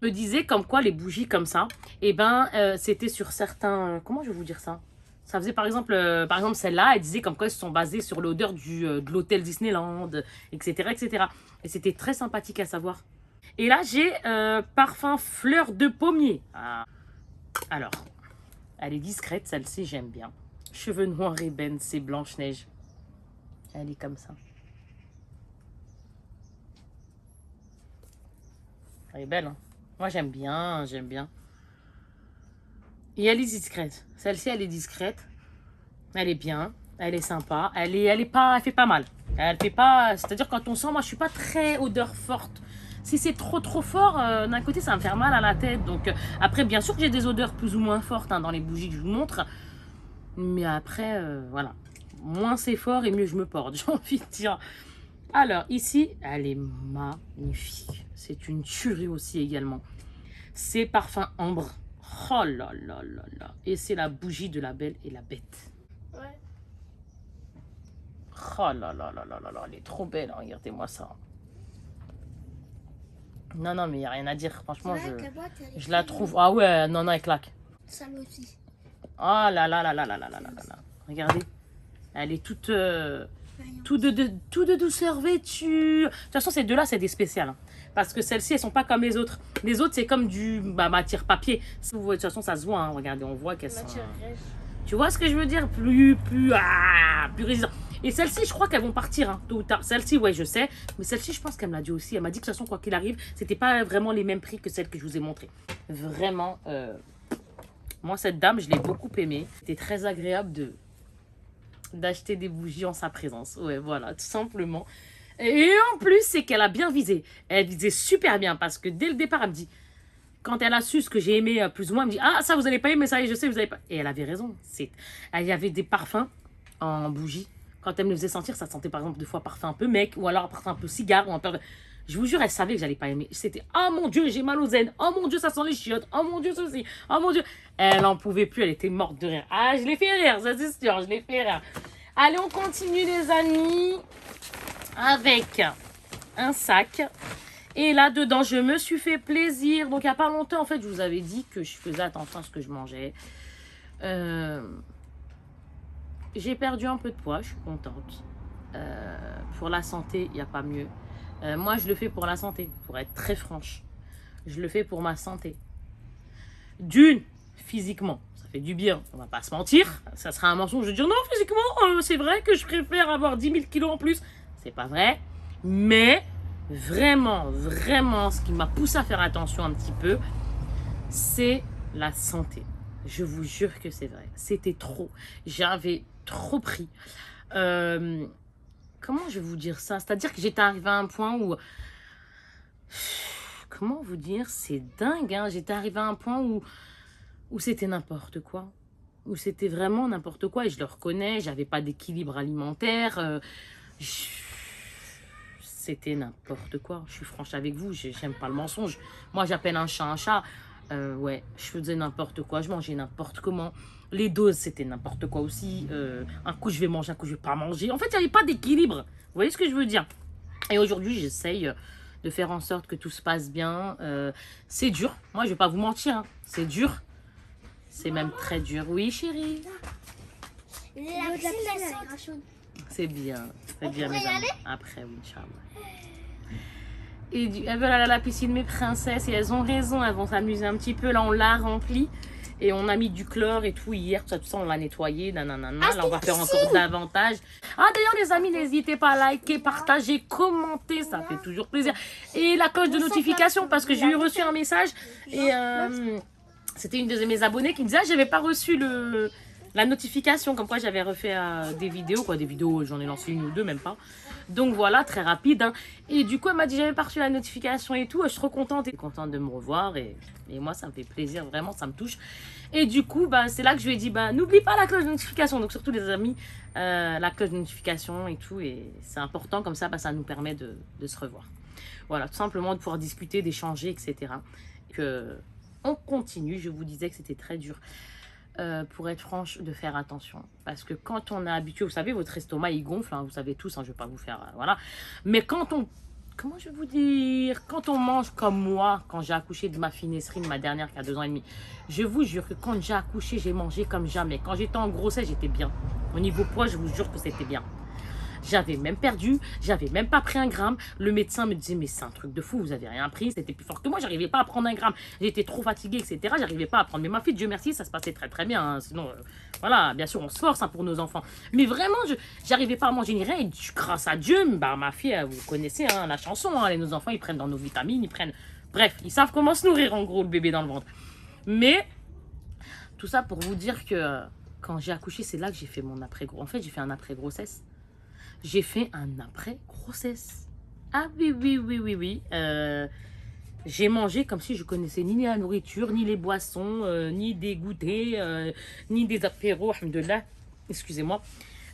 Je me disais comme quoi les bougies comme ça, eh ben, c'était sur certains... comment je vais vous dire ça? Ça faisait par exemple celle-là, elle disait comme quoi ils se sont basés sur l'odeur de l'hôtel Disneyland, etc., etc. Et c'était très sympathique à savoir. Et là, j'ai parfum fleur de pommier. Ah. Alors, elle est discrète, celle-ci, j'aime bien. Cheveux noirs ébène, c'est Blanche-Neige. Elle est comme ça. Elle est belle, hein. Moi, j'aime bien, j'aime bien. Et elle est discrète. Celle-ci, elle est discrète. Elle est bien. Elle est sympa. Elle fait pas mal. Elle fait pas... C'est-à-dire, quand on sent... Moi, je suis pas très odeur forte. Si c'est trop fort, d'un côté, ça va me faire mal à la tête. Donc, après, bien sûr que j'ai des odeurs plus ou moins fortes hein, dans les bougies que je vous montre. Mais après, voilà. Moins c'est fort et mieux je me porte, j'ai envie de dire. Alors, ici, elle est magnifique. C'est une tuerie aussi également. C'est parfum ambre. Oh là là là là. Et c'est la bougie de la Belle et la Bête. Ouais. Oh là là là là là là. Elle est trop belle. Hein. Regardez-moi ça. Non, non, mais il n'y a rien à dire. Franchement, je la trouve... Ah ouais, non, non, elle claque. Ça aussi. Oh là là là là là là là là là là. Regardez. Elle est toute... tout de douceur vêtue. De toute façon, ces deux-là, c'est des spéciales. Hein. Parce que celles-ci, elles sont pas comme les autres. Les autres, c'est comme du matière papier. De toute façon, ça se voit. Hein. Regardez, on voit qu'elles sont... Tu vois ce que je veux dire? Plus résistant. Et celles-ci, je crois qu'elles vont partir hein, tôt ou tard. Celle-ci, ouais, je sais. Mais celle-ci, je pense qu'elle me l'a dit aussi. Elle m'a dit que de toute façon, quoi qu'il arrive, c'était pas vraiment les mêmes prix que celles que je vous ai montrées. Vraiment, moi, cette dame, je l'ai beaucoup aimée. C'était très agréable d'acheter des bougies en sa présence. Ouais, voilà, tout simplement. Et en plus, c'est qu'elle a bien visé. Elle visait super bien parce que dès le départ, elle me dit... Quand elle a su ce que j'ai aimé plus ou moins, elle me dit « Ah, ça, vous n'allez pas aimer, ça, je sais, vous n'allez pas... » Et elle avait raison. Il y avait des parfums en bougie. Quand elle me les faisait sentir, ça sentait par exemple des fois parfum un peu mec ou alors parfum un peu cigare. Ou un peu... Je vous jure, elle savait que j'allais pas aimer. C'était « Oh mon Dieu, j'ai mal aux aines. Oh mon Dieu, ça sent les chiottes. Oh mon Dieu, ceci. Oh mon Dieu. » Elle n'en pouvait plus, elle était morte de rire. Ah, je l'ai fait rire, ça c'est sûr, je l'ai fait rire. Allez, on continue les amis avec un sac. Et là-dedans, je me suis fait plaisir. Donc, il n'y a pas longtemps, en fait, je vous avais dit que je faisais attention à ce que je mangeais. J'ai perdu un peu de poids, je suis contente. Pour la santé, il n'y a pas mieux. Moi, je le fais pour la santé, pour être très franche. Je le fais pour ma santé. D'une, physiquement, ça fait du bien, on va pas se mentir. Ça sera un mensonge de dire non, physiquement, c'est vrai que je préfère avoir 10 000 kilos en plus. C'est pas vrai. Mais vraiment, vraiment, ce qui m'a poussé à faire attention un petit peu, c'est la santé. Je vous jure que c'est vrai. C'était trop. J'avais trop pris. Comment je vais vous dire ça? C'est-à-dire que j'étais arrivée à un point où... Comment vous dire? C'est dingue, hein. J'étais arrivée à un point où c'était n'importe quoi. Où c'était vraiment n'importe quoi. Et je le reconnais, j'avais pas d'équilibre alimentaire. C'était n'importe quoi. Je suis franche avec vous, j'aime pas le mensonge. Moi, j'appelle un chat un chat. Ouais, je faisais n'importe quoi, je mangeais n'importe comment. Les doses, c'était n'importe quoi aussi. Un coup, je vais manger, un coup, je vais pas manger. En fait, il n'y avait pas d'équilibre. Vous voyez ce que je veux dire? Et aujourd'hui, j'essaye de faire en sorte que tout se passe bien. C'est dur. Moi, je vais pas vous mentir. Hein. C'est dur. C'est même très dur. Oui, chérie. C'est bien. C'est bien, mes amis. Après, oui, Inch'Allah. Et elles veulent aller à la piscine, mes princesses, et elles ont raison, elles vont s'amuser un petit peu. Là, on l'a rempli et on a mis du chlore et tout hier, tout ça on l'a nettoyé. Nanana. Là, on va faire encore davantage. Ah, d'ailleurs, les amis, n'hésitez pas à liker, partager, commenter, ça fait toujours plaisir. Et la cloche de notification, parce que j'ai reçu un message et c'était une de mes abonnées qui me disait, ah, j'avais pas reçu la notification, comme quoi j'avais refait des vidéos, j'en ai lancé une ou deux, même pas. Donc voilà, très rapide. Hein. Et du coup, elle m'a dit, j'avais pas reçu la notification et tout. Je suis trop contente. Et contente de me revoir. Et moi, ça me fait plaisir, vraiment, ça me touche. Et du coup, c'est là que je lui ai dit, n'oublie pas la cloche de notification. Donc surtout les amis, la cloche de notification et tout. Et c'est important, comme ça, ça nous permet de se revoir. Voilà, tout simplement de pouvoir discuter, d'échanger, etc. On continue. Je vous disais que c'était très dur. Pour être franche, de faire attention. Parce que quand on est habitué, vous savez, votre estomac, il gonfle, hein, vous savez tous, hein, je ne vais pas vous faire... voilà. Mais quand on... Comment je vais vous dire? Quand on mange comme moi, quand j'ai accouché de ma fille Nesrine, ma dernière qui a 2 ans et demi, je vous jure que quand j'ai accouché, j'ai mangé comme jamais. Quand j'étais en grossesse, j'étais bien. Au niveau poids, je vous jure que c'était bien. J'avais même perdu, j'avais même pas pris 1 gramme. Le médecin me disait, mais c'est un truc de fou, vous avez rien pris, c'était plus fort que moi, j'arrivais pas à prendre 1 gramme. J'étais trop fatiguée, etc. J'arrivais pas à prendre. Mais ma fille, Dieu merci, ça se passait très très bien. Hein. Sinon, voilà, bien sûr, on se force hein, pour nos enfants. Mais vraiment, j'arrivais pas à manger ni rien. Et grâce à Dieu, ma fille, vous connaissez hein, la chanson, hein, nos enfants, ils prennent dans nos vitamines, ils prennent... Bref, ils savent comment se nourrir, en gros, le bébé dans le ventre. Mais, tout ça pour vous dire que quand j'ai accouché, c'est là que j'ai fait mon après-grossesse. En fait, j'ai fait un après-grossesse. J'ai fait un après-grossesse. Ah oui. J'ai mangé comme si je connaissais ni la nourriture, ni les boissons, ni des goûters, ni des apéros, alhamdoulilah. Excusez-moi.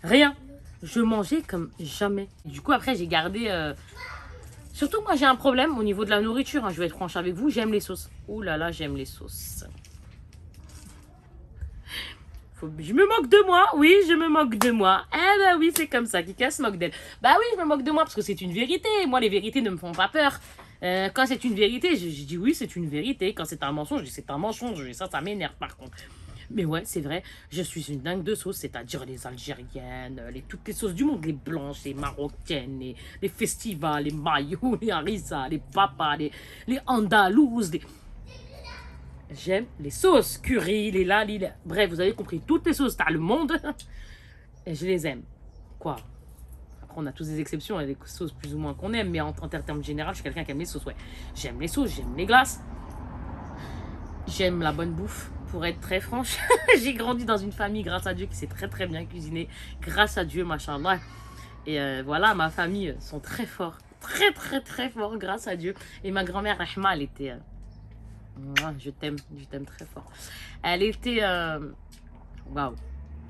Rien. Je mangeais comme jamais. Du coup, après, j'ai gardé... Surtout, moi, j'ai un problème au niveau de la nourriture. Hein, je vais être franche avec vous. J'aime les sauces. Ouh là là, j'aime les sauces. Je me moque de moi, oui, je me moque de moi. Eh oui, c'est comme ça, Kika se moque d'elle. Bah oui, je me moque de moi parce que c'est une vérité. Moi, les vérités ne me font pas peur. Quand c'est une vérité, je dis oui, c'est une vérité. Quand c'est un mensonge, je dis c'est un mensonge. Et ça m'énerve par contre. Mais ouais, c'est vrai, je suis une dingue de sauces, c'est-à-dire les algériennes, toutes les sauces du monde, les blanches, les marocaines, les festivals, les maillots, les harissa, les papas, les andalouses, J'aime les sauces, curry, les lali, bref, vous avez compris, toutes les sauces, t'as le monde, et je les aime. Quoi? Après, on a tous des exceptions, il y a des sauces plus ou moins qu'on aime, mais en termes généraux, je suis quelqu'un qui aime les sauces, ouais. J'aime les sauces, j'aime les glaces, j'aime la bonne bouffe, pour être très franche. J'ai grandi dans une famille, grâce à Dieu, qui sait très très bien cuisiner, grâce à Dieu, machallah. Et voilà, ma famille sont très forts, très forts, grâce à Dieu. Et ma grand-mère, Rahma, elle était... je t'aime très fort. Elle était... Waouh.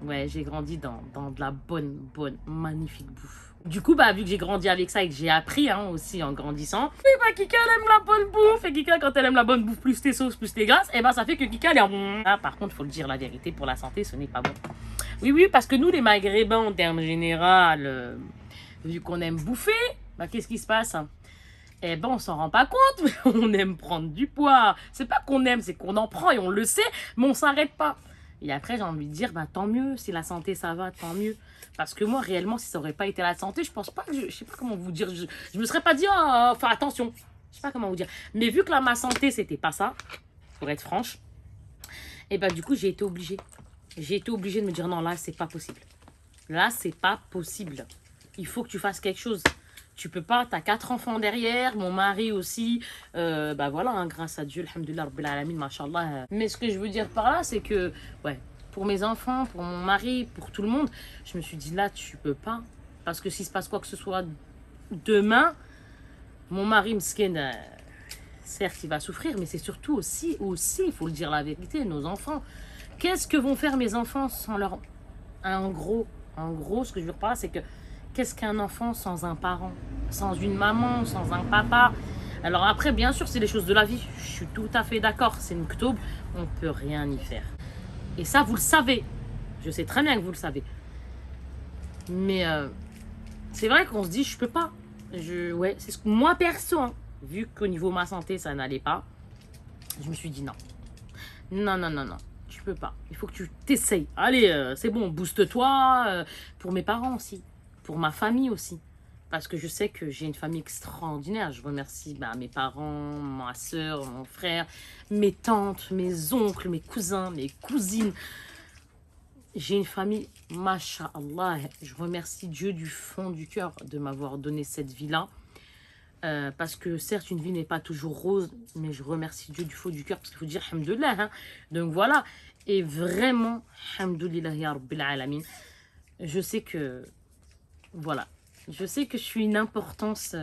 Ouais, j'ai grandi dans de la bonne, magnifique bouffe. Du coup, vu que j'ai grandi avec ça et que j'ai appris aussi en grandissant, Kika, elle aime la bonne bouffe. Et Kika, quand elle aime la bonne bouffe, plus tes sauces, plus tes glaces, et ça fait que Kika, elle est en... Ah, par contre, il faut le dire, la vérité, pour la santé, ce n'est pas bon. Oui, parce que nous, les Maghrébins, en termes généraux, vu qu'on aime bouffer, qu'est-ce qui se passe? Eh ben, on s'en rend pas compte, mais on aime prendre du poids. C'est pas qu'on aime, c'est qu'on en prend et on le sait, mais on s'arrête pas. Et après, j'ai envie de dire, bah tant mieux, si la santé ça va, tant mieux. Parce que moi, réellement, si ça aurait pas été la santé, je pense pas que je sais pas comment vous dire, je me serais pas dit, oh, enfin attention, je sais pas comment vous dire. Mais vu que là, ma santé, c'était pas ça, pour être franche, et bah du coup, j'ai été obligée. J'ai été obligée de me dire, non, là, c'est pas possible. Là, c'est pas possible. Il faut que tu fasses quelque chose. Tu peux pas, tu as 4 enfants derrière, mon mari aussi. Bah voilà, hein, grâce à Dieu, alhamdoulilah, rabbil alamin, mashallah. Mais ce que je veux dire par là, c'est que, ouais, pour mes enfants, pour mon mari, pour tout le monde, je me suis dit, là, tu peux pas. Parce que s'il se passe quoi que ce soit demain, mon mari, m'skin, certes, il va souffrir, mais c'est surtout aussi, il faut le dire la vérité, nos enfants. Qu'est-ce que vont faire mes enfants sans leur... En gros, ce que je veux dire par là, c'est que qu'est-ce qu'un enfant sans un parent, sans une maman, sans un papa? Alors après, bien sûr, c'est les choses de la vie. Je suis tout à fait d'accord. C'est une octobre, on ne peut rien y faire. Et ça, vous le savez. Je sais très bien que vous le savez. Mais c'est vrai qu'on se dit, je peux pas. Ouais, c'est ce que moi, perso, hein, vu qu'au niveau de ma santé, ça n'allait pas, je me suis dit non. Non, non, non, non. Tu peux pas. Il faut que tu t'essayes. Allez, c'est bon, booste-toi. Pour mes parents aussi. Pour ma famille aussi. Parce que je sais que j'ai une famille extraordinaire. Je remercie mes parents, ma soeur, mon frère, mes tantes, mes oncles, mes cousins, mes cousines. J'ai une famille, masha'Allah. Je remercie Dieu du fond du cœur de m'avoir donné cette vie-là. Parce que certes, une vie n'est pas toujours rose, mais je remercie Dieu du fond du cœur parce qu'il faut dire alhamdoulilah. Hein. Donc voilà. Et vraiment, alhamdoulilah ya rabbil alamin. Je sais que, voilà. Je sais que je suis une importance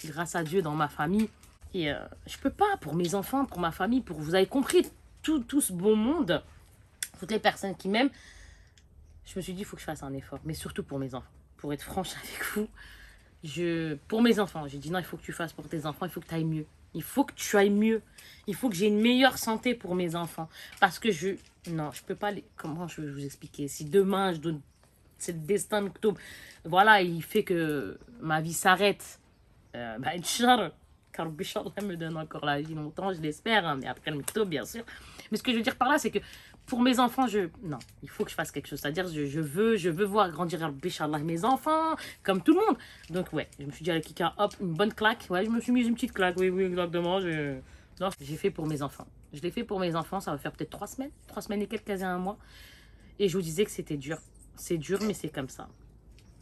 grâce à Dieu dans ma famille. Et je peux pas, pour mes enfants, pour ma famille, pour vous avez compris, tout ce beau monde, toutes les personnes qui m'aiment, je me suis dit, il faut que je fasse un effort. Mais surtout pour mes enfants. Pour être franche avec vous, pour mes enfants, j'ai dit non, il faut que tu fasses pour tes enfants, il faut que tu ailles mieux. Il faut que tu ailles mieux. Il faut que j'ai une meilleure santé pour mes enfants. Parce que non, je peux pas comment je vais vous expliquer? Si demain, je donne... C'est le destin d'octobre. Voilà, il fait que ma vie s'arrête. Inch'Allah, car Inch'Allah me donne encore la vie longtemps, je l'espère. Hein, mais après le octobre, bien sûr. Mais ce que je veux dire par là, c'est que pour mes enfants, non, il faut que je fasse quelque chose. C'est-à-dire, je veux voir grandir Inch'Allah mes enfants, comme tout le monde. Donc, ouais, je me suis dit, allez, Kika, hop, une bonne claque. Ouais, je me suis mis une petite claque. Oui, exactement. Non, j'ai fait pour mes enfants. Je l'ai fait pour mes enfants, ça va faire peut-être 3 semaines. 3 semaines et quelques, quasi un mois. Et je vous disais que c'était dur. C'est dur, mais c'est comme ça.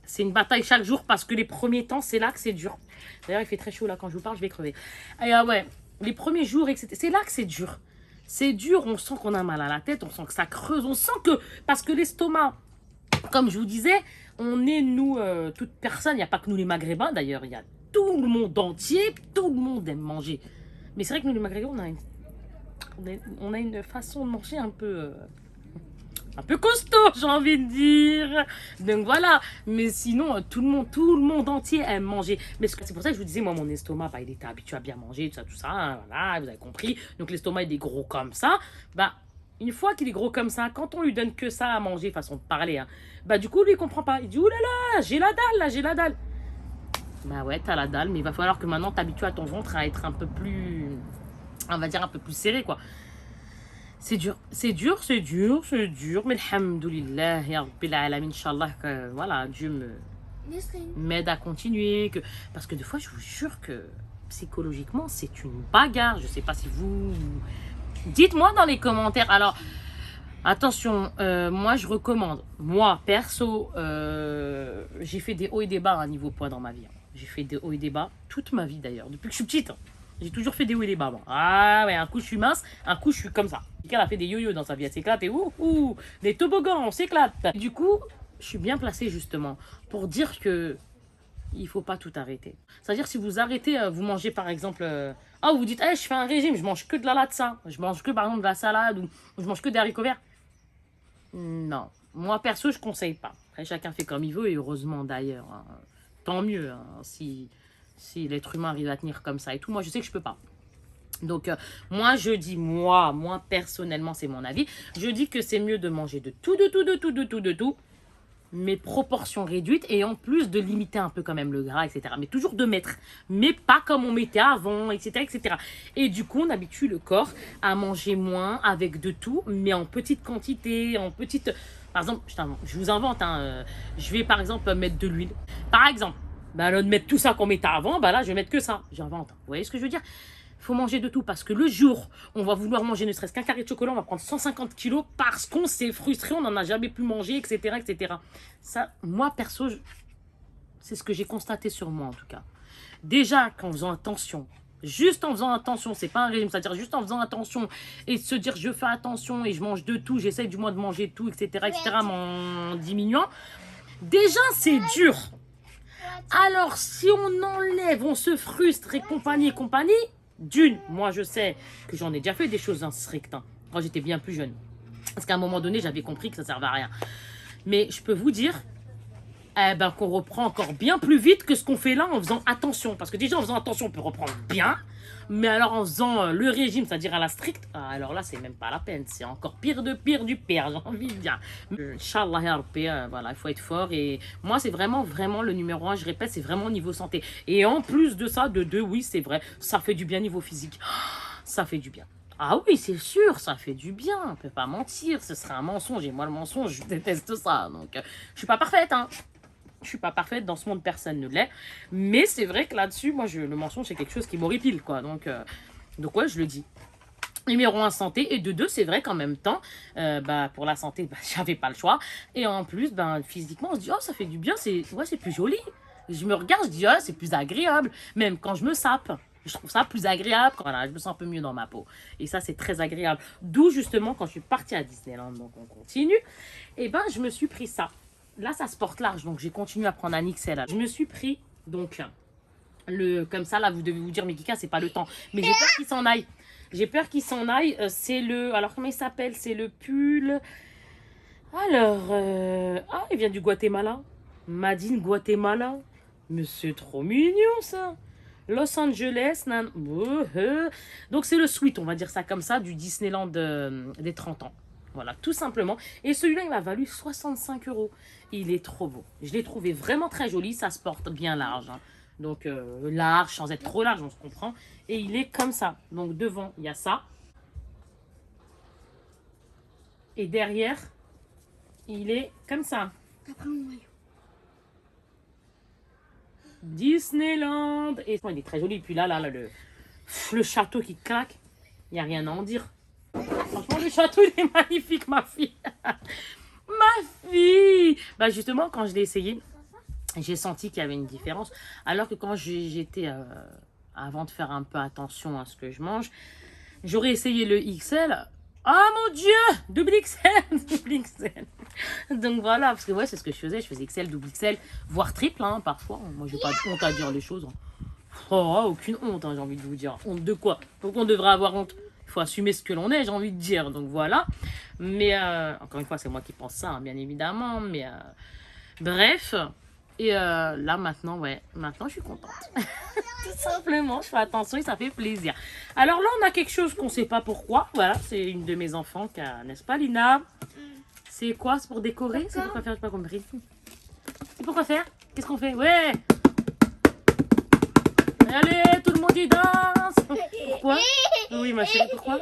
C'est une bataille chaque jour parce que les premiers temps, c'est là que c'est dur. D'ailleurs, il fait très chaud là quand je vous parle, je vais crever. Et ouais, les premiers jours, etc. C'est là que c'est dur. C'est dur, on sent qu'on a mal à la tête, on sent que ça creuse, on sent que... Parce que l'estomac, comme je vous disais, on est, nous, toute personne, il n'y a pas que nous les Maghrébins d'ailleurs, il y a tout le monde entier, tout le monde aime manger. Mais c'est vrai que nous les Maghrébins, on a une façon de manger un peu costaud, j'ai envie de dire. Donc voilà. Mais sinon, tout le monde entier aime manger. Mais c'est pour ça que je vous disais, moi, mon estomac, il était habitué à bien manger, tout ça, hein, voilà, vous avez compris. Donc l'estomac, il est gros comme ça. Une fois qu'il est gros comme ça, quand on lui donne que ça à manger, façon de parler, hein, du coup, lui, il comprend pas. Il dit, oulala, j'ai la dalle, là, j'ai la dalle. Ouais, t'as la dalle, mais il va falloir que maintenant, t'habitues à ton ventre à être un peu plus, on va dire, un peu plus serré, quoi. C'est dur, mais alhamdoulilah, ya rabbil alamin, Inch'Allah, que voilà, Dieu m'aide à continuer. Parce que des fois, je vous jure que psychologiquement, c'est une bagarre. Je sais pas si vous... Dites-moi dans les commentaires. Alors, attention, moi, je recommande. Moi, perso, j'ai fait des hauts et des bas à niveau poids dans ma vie. J'ai fait des hauts et des bas, toute ma vie d'ailleurs, depuis que je suis petite. J'ai toujours fait des hauts et des bas. Moi. Ah ouais, un coup je suis mince, un coup je suis comme ça. Elle a fait des yo-yo dans sa vie, elle s'éclate et des toboggans, on s'éclate. Du coup, je suis bien placée justement pour dire que il faut pas tout arrêter. C'est-à-dire si vous arrêtez, vous mangez par exemple, vous dites, je fais un régime, je mange que de la latsa, je mange que par exemple de la salade ou je mange que des haricots verts. Non, moi perso je conseille pas. Après chacun fait comme il veut et heureusement d'ailleurs, hein. Tant mieux hein, si l'être humain arrive à tenir comme ça et tout. Moi, je sais que je peux pas. Donc, moi, je dis, moi, personnellement, c'est mon avis. Je dis que c'est mieux de manger de tout. mes proportions réduites et en plus de limiter un peu quand même le gras, etc. Mais toujours de mettre, mais pas comme on mettait avant, etc., etc. Et du coup, on habitue le corps à manger moins avec de tout, mais en petite quantité, en petite... Par exemple, je vous invente, hein, je vais par exemple mettre de l'huile. Par exemple, bah, là, de mettre tout ça qu'on mettait avant, bah là, je vais mettre que ça. J'invente. Vous voyez ce que je veux dire? Il faut manger de tout parce que le jour où on va vouloir manger ne serait-ce qu'un carré de chocolat, on va prendre 150 kilos parce qu'on s'est frustré, on n'en a jamais pu manger, etc., etc. Ça, moi, perso, c'est ce que j'ai constaté sur moi, en tout cas. Déjà, qu'en faisant attention, juste en faisant attention, c'est pas un régime, c'est-à-dire juste en faisant attention et se dire je fais attention et je mange de tout, j'essaye du moins de manger tout, etc., etc., mais en diminuant. Déjà, c'est dur. Alors, si on enlève, on se frustre et compagnie, d'une, moi je sais que j'en ai déjà fait des choses strictes hein, quand j'étais bien plus jeune. Parce qu'à un moment donné, j'avais compris que ça ne servait à rien. Mais je peux vous dire qu'on reprend encore bien plus vite que ce qu'on fait là en faisant attention. Parce que déjà en faisant attention, on peut reprendre bien. Mais alors en faisant le régime, c'est-à-dire à la stricte, alors là, c'est même pas la peine. C'est encore pire du pire, j'ai envie de dire. Inch'Allah, ya Rabbi, voilà, il faut être fort. Et moi, c'est vraiment le numéro 1, je répète, c'est vraiment niveau santé. Et en plus de ça, de 2, oui, c'est vrai, ça fait du bien niveau physique. Ça fait du bien. Ah oui, c'est sûr, ça fait du bien. On peut pas mentir, ce serait un mensonge. Et moi, le mensonge, je déteste ça. Donc, je suis pas parfaite, hein. Je suis pas parfaite, dans ce monde personne ne l'est, mais c'est vrai que là-dessus, moi, le mensonge, c'est quelque chose qui m'horripile, quoi. Donc ouais, je le dis. Numéro 1, santé, et de 2, c'est vrai qu'en même temps, pour la santé, j'avais pas le choix, et en plus, physiquement, on se dit, oh, ça fait du bien, c'est plus joli. Je me regarde, je dis, oh, c'est plus agréable, même quand je me sape. Je trouve ça plus agréable, voilà, je me sens un peu mieux dans ma peau. Et ça, c'est très agréable. D'où, justement, quand je suis partie à Disneyland, donc on continue, et je me suis pris ça. Là, ça se porte large, donc j'ai continué à prendre un XL. Je me suis pris, donc, comme ça, là, vous devez vous dire, mais Kika, c'est pas le temps. Mais j'ai peur qu'il s'en aille. J'ai peur qu'il s'en aille. C'est le... Alors, comment il s'appelle? C'est le pull... Alors... il vient du Guatemala. Madine, Guatemala. Mais c'est trop mignon, ça. Los Angeles. Donc, c'est le suite, on va dire ça comme ça, du Disneyland des 30 ans. Voilà, tout simplement. Et celui-là, il m'a valu 65 €. Il est trop beau. Je l'ai trouvé vraiment très joli. Ça se porte bien large. Hein. Donc, large, sans être trop large, on se comprend. Et il est comme ça. Donc, devant, il y a ça. Et derrière, il est comme ça. Disneyland. Et il est très joli. Et puis là, le château qui claque. Il n'y a rien à en dire. Franchement, le château, il est magnifique, ma fille. Ma fille. Justement, quand je l'ai essayé, j'ai senti qu'il y avait une différence. Alors que quand j'étais, avant de faire un peu attention à ce que je mange, j'aurais essayé le XL. Ah mon Dieu, double XL, double XL. Donc voilà, parce que ouais, c'est ce que je faisais XL, double XL, voire triple, hein, parfois. Moi, j'ai pas de honte à dire les choses. Oh, aucune honte, hein, j'ai envie de vous dire. Honte de quoi? Pourquoi on devrait avoir honte? Il faut assumer ce que l'on est, j'ai envie de dire. Donc voilà. Mais encore une fois, c'est moi qui pense ça, hein, bien évidemment. Mais bref. Et là, maintenant, je suis contente. Tout simplement, je fais attention et ça fait plaisir. Alors là, on a quelque chose qu'on ne sait pas pourquoi. Voilà, c'est une de mes enfants, n'est-ce pas, Lina? C'est quoi? C'est pour décorer? C'est pour quoi faire? Je n'ai pas compris. C'est pour quoi faire? Qu'est-ce qu'on fait? Ouais! Allez, tout le monde y danse! Pourquoi? Oui, ma chérie, pourquoi?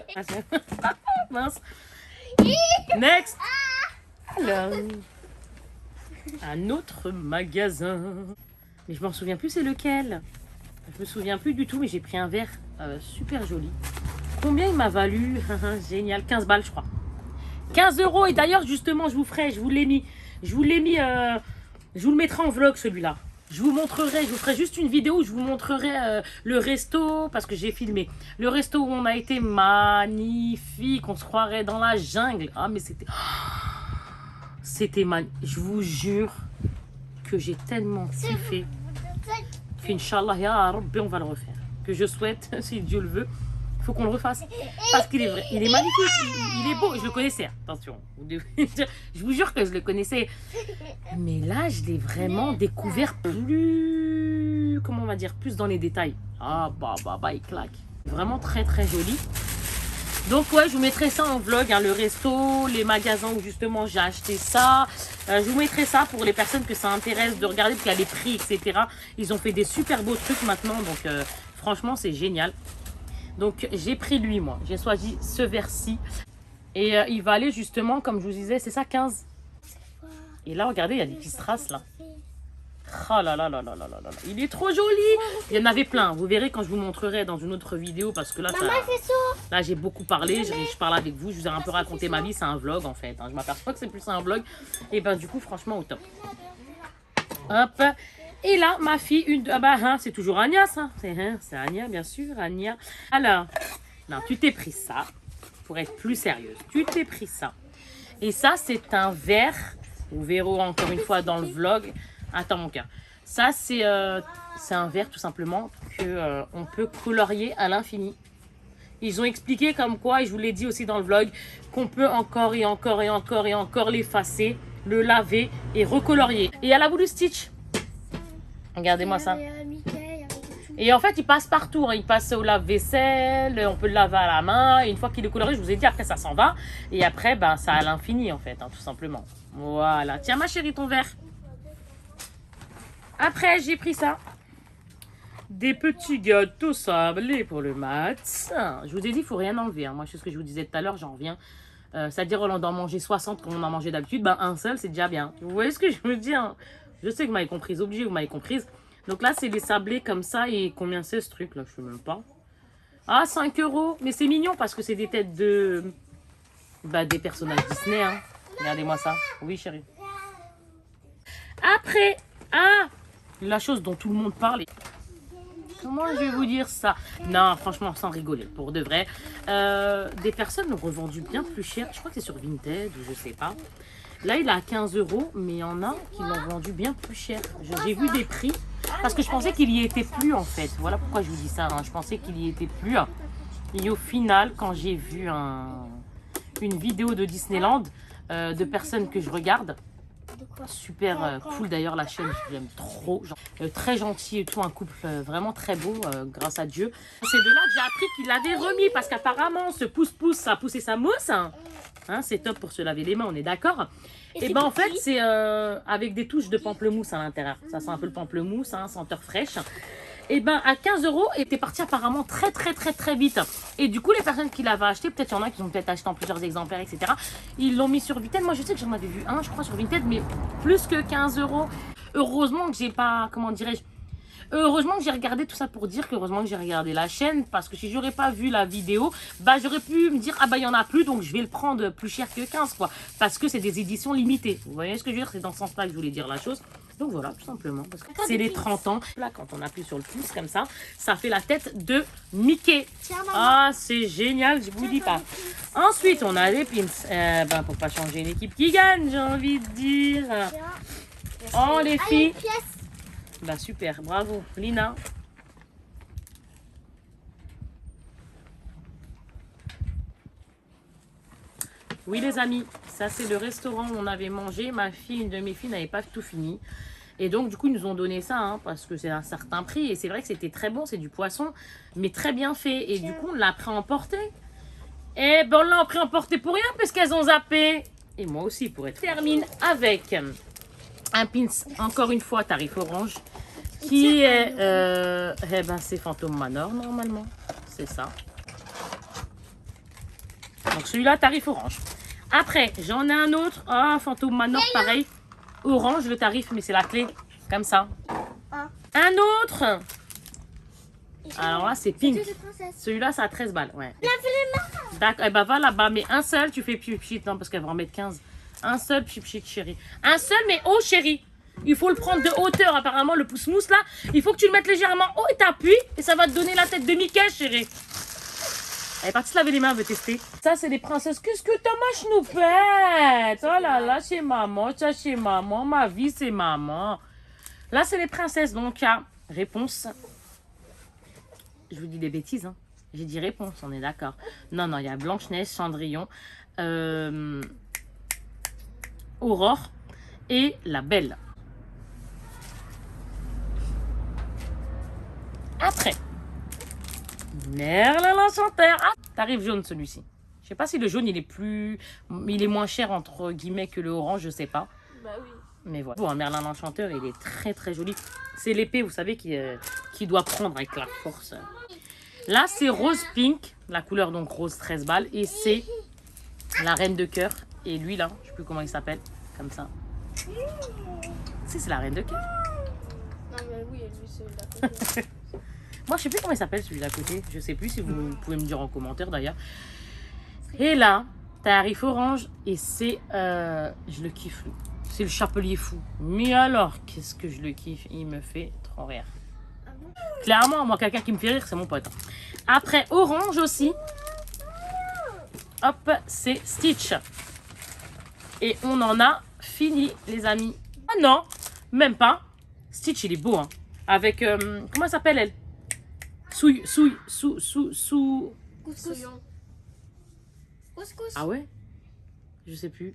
Mince. Next! Alors, un autre magasin. Mais je m'en souviens plus, c'est lequel? Je me souviens plus du tout, mais j'ai pris un verre super joli. Combien il m'a valu? Génial, 15 balles, je crois. 15 €. Et d'ailleurs, justement, je vous l'ai mis. Je vous le mettrai en vlog, celui-là. Je vous ferai juste une vidéo où je vous montrerai le resto, parce que j'ai filmé. Le resto où on a été magnifique, on se croirait dans la jungle. Ah, mais c'était magnifique. Je vous jure que j'ai tellement kiffé qu'Inch'Allah, ya Rabbi, on va le refaire. Que je souhaite, si Dieu le veut, il faut qu'on le refasse. Parce qu'il est vrai, il est magnifique, il est beau. Je le connaissais, attention. Je vous jure que je le connaissais. Mais là, je l'ai vraiment découvert plus, comment on va dire, plus dans les détails. Ah, il claque. Vraiment très, très joli. Donc ouais, je vous mettrai ça en vlog, hein, le resto, les magasins où justement j'ai acheté ça. Je vous mettrai ça pour les personnes que ça intéresse de regarder, parce qu'il y a les prix, etc. Ils ont fait des super beaux trucs maintenant, donc franchement c'est génial. Donc j'ai pris lui, moi. J'ai choisi ce verre-ci. Et il va aller justement, comme je vous disais, c'est ça 15. Et là, regardez, il y a des petites strass là. Oh là là là là là là là. Il est trop joli. Il y en avait plein. Vous verrez quand je vous montrerai dans une autre vidéo, parce que là, là j'ai beaucoup parlé. Je parle avec vous. Je vous ai un peu raconté ma vie. C'est un vlog en fait. Hein. Je m'aperçois que c'est plus un vlog. Et ben du coup, franchement, au top. Hop. Et là, ma fille, ah bah, hein, c'est toujours Ania, ça. C'est Ania, bien sûr, Ania. Alors, non, tu t'es pris ça. Pour être plus sérieuse, tu t'es pris ça. Et ça, c'est un verre. Vous verrez encore une fois dans le vlog. Attends, mon cœur. Ça, c'est un verre, tout simplement, que on peut colorier à l'infini. Ils ont expliqué comme quoi, et je vous l'ai dit aussi dans le vlog, qu'on peut encore et encore et encore et encore l'effacer, le laver et recolorier. Et elle a voulu Stitch. Regardez-moi ça. Et en fait, il passe partout. Hein. Il passe au lave-vaisselle, on peut le laver à la main. Et une fois qu'il est coloré, je vous ai dit, après, ça s'en va. Et après, ben, ça à l'infini, en fait, hein, tout simplement. Voilà. Tiens, ma chérie, ton verre. Après, j'ai pris ça. Des petits gâteaux sablés pour le matin. Je vous ai dit, il ne faut rien enlever. Hein. Moi, c'est ce que je vous disais tout à l'heure, j'en reviens. C'est-à-dire, on doit en manger 60 comme on en mangeait d'habitude. Ben, un seul, c'est déjà bien. Vous voyez ce que je veux dire hein. Je sais que vous m'avez comprise, obligé, vous m'avez comprise. Donc là, c'est des sablés comme ça. Et combien c'est ce truc là? Je ne sais même pas. Ah, 5 €. Mais c'est mignon parce que c'est des têtes de... Bah, des personnages Disney. Hein. Regardez-moi ça. Oui, chérie. Après, la chose dont tout le monde parle. Comment je vais vous dire ça? Non, franchement, sans rigoler. Pour de vrai. Des personnes l'ont revendu bien plus cher. Je crois que c'est sur Vinted ou je sais pas. Là, il est à 15 €, mais il y en a qui l'ont vendu bien plus cher. J'ai vu des prix, parce que je pensais qu'il y était plus, en fait. Voilà pourquoi je vous dis ça. Hein. Je pensais qu'il y était plus. Et au final, quand j'ai vu une vidéo de Disneyland, de personnes que je regarde, super cool d'ailleurs, la chaîne, j'aime trop. Très gentil et tout, un couple vraiment très beau, grâce à Dieu. C'est de là que j'ai appris qu'il l'avait remis, parce qu'apparemment, ce pouce-pouce, ça a poussé sa mousse. Hein, c'est top pour se laver les mains, on est d'accord. Et ben en fait, c'est avec des touches de pamplemousse à l'intérieur. Ça sent un peu le pamplemousse, hein, senteur fraîche. Et ben à 15 €, et t'es parti apparemment très vite. Et du coup, les personnes qui l'avaient acheté, peut-être il y en a qui ont peut-être acheté en plusieurs exemplaires, etc. Ils l'ont mis sur Vinted. Moi, je sais que j'en avais vu un, je crois, sur Vinted, mais plus que 15 €. Heureusement que j'ai pas, comment dirais-je, heureusement que j'ai regardé tout ça pour dire que heureusement que j'ai regardé la chaîne, parce que si j'aurais pas vu la vidéo, bah j'aurais pu me dire ah bah il y en a plus, donc je vais le prendre plus cher que 15 quoi, parce que c'est des éditions limitées. Vous voyez ce que je veux dire? C'est dans ce sens-là que je voulais dire la chose. Donc voilà, tout simplement, parce que c'est les 30 ans. Là, quand on appuie sur le pouce comme ça fait la tête de Mickey. Ah, c'est génial, je vous dis pas. Ensuite, on a les pins. Ben, pour pas changer l'équipe qui gagne, j'ai envie de dire. Oh les filles. Bah super, bravo. Lina. Oui les amis, ça c'est le restaurant où on avait mangé. Ma fille, une de mes filles n'avait pas tout fini. Et donc du coup ils nous ont donné ça hein, parce que c'est un certain prix. Et c'est vrai que c'était très bon, c'est du poisson, mais très bien fait. Et du coup on l'a pris emporté. Et ben on l'a pris emporté pour rien parce qu'elles ont zappé. Et moi aussi pour être. Termine avec un pins, encore une fois tarif orange. Qui est, eh ben c'est Phantom Manor normalement, c'est ça. Donc celui-là tarif orange. Après j'en ai un autre, Phantom Manor pareil, orange le tarif mais c'est la clé, comme ça. Un autre, alors là c'est pink, celui-là c'est à 13 balles, ouais. D'accord, et ben va là-bas, mais un seul tu fais pchit, non parce qu'elle va en mettre 15. Un seul pchit chérie, un seul mais oh chérie. Il faut le prendre de hauteur, apparemment, le pouce-mousse, là. Il faut que tu le mettes légèrement haut et t'appuies. Et ça va te donner la tête de Mickey, chérie. Elle est partie se laver les mains, elle veut tester. Ça, c'est les princesses. Qu'est-ce que ta mâche nous fait? Oh là là, chez maman, ça chez maman. Ma vie, c'est maman. Là, c'est les princesses. Donc, il y a réponse. Je vous dis des bêtises, hein. J'ai dit réponse, on est d'accord. Non, non, il y a Blanche-Neige, Cendrillon, Aurore et la Belle. Après, Merlin l'Enchanteur. Ah, tarif jaune celui-ci. Je sais pas si le jaune, il est moins cher, entre guillemets, que le orange, je sais pas. Bah oui. Mais voilà. Bon, un Merlin l'Enchanteur, il est très très joli. C'est l'épée, vous savez, qui doit prendre avec la force. Là, c'est rose pink, la couleur donc rose 13 balles. Et c'est la reine de cœur. Et lui, là, je sais plus comment il s'appelle, comme ça. C'est la reine de cœur. Non, mais oui, lui, c'est d'à côté. Moi, je sais plus comment il s'appelle celui d'à côté. Je sais plus si vous pouvez me dire en commentaire d'ailleurs. Et là, tarif orange. Et c'est... je le kiffe, lui. C'est le chapelier fou. Mais alors, qu'est-ce que je le kiffe. Il me fait trop rire. Clairement, moi, quelqu'un qui me fait rire, c'est mon pote. Après, orange aussi. Hop, c'est Stitch. Et on en a fini, les amis. Ah non, même pas. Stitch, il est beau, hein. Avec... comment elle s'appelle, elle? Couscous. Couscous. Ah ouais? Je sais plus.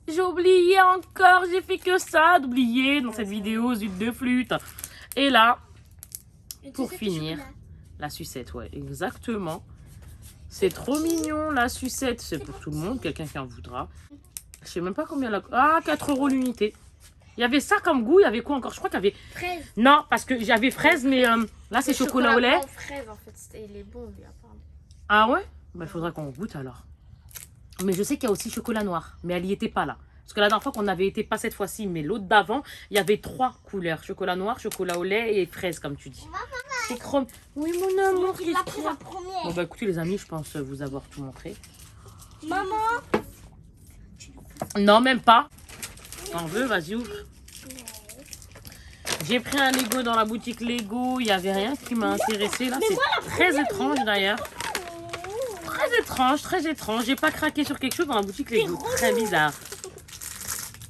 J'ai oublié encore, j'ai fait que ça d'oublier dans cette vidéo, zut de flûte. Et là, pour finir, la sucette, ouais, exactement. C'est trop mignon, la sucette. C'est pour tout le monde, quelqu'un qui en voudra. Je sais même pas combien la... Ah, 4 € l'unité. Il y avait ça comme goût, il y avait quoi encore? Je crois qu'il y avait... Fraise. Non, parce que j'avais fraise, mais là, c'est chocolat au lait. Fraise, en fait. Il est bon, lui, apparemment. Ah ouais? Bah, il faudra qu'on goûte alors. Mais je sais qu'il y a aussi chocolat noir, mais elle n'y était pas là. Parce que la dernière fois qu'on avait été, pas cette fois-ci, mais l'autre d'avant, il y avait 3 couleurs. Chocolat noir, chocolat au lait et fraise, comme tu dis. C'est chrome. Oui, mon amour. Il a pris la première. Bon, bah écoutez, les amis, je pense vous avoir tout montré. Maman. Non, même pas. T'en veux? Vas-y, ouvre. J'ai pris un Lego dans la boutique Lego. Il n'y avait rien qui m'a intéressé. Là, c'est très étrange d'ailleurs. Très étrange. J'ai pas craqué sur quelque chose dans la boutique Lego. Très bizarre.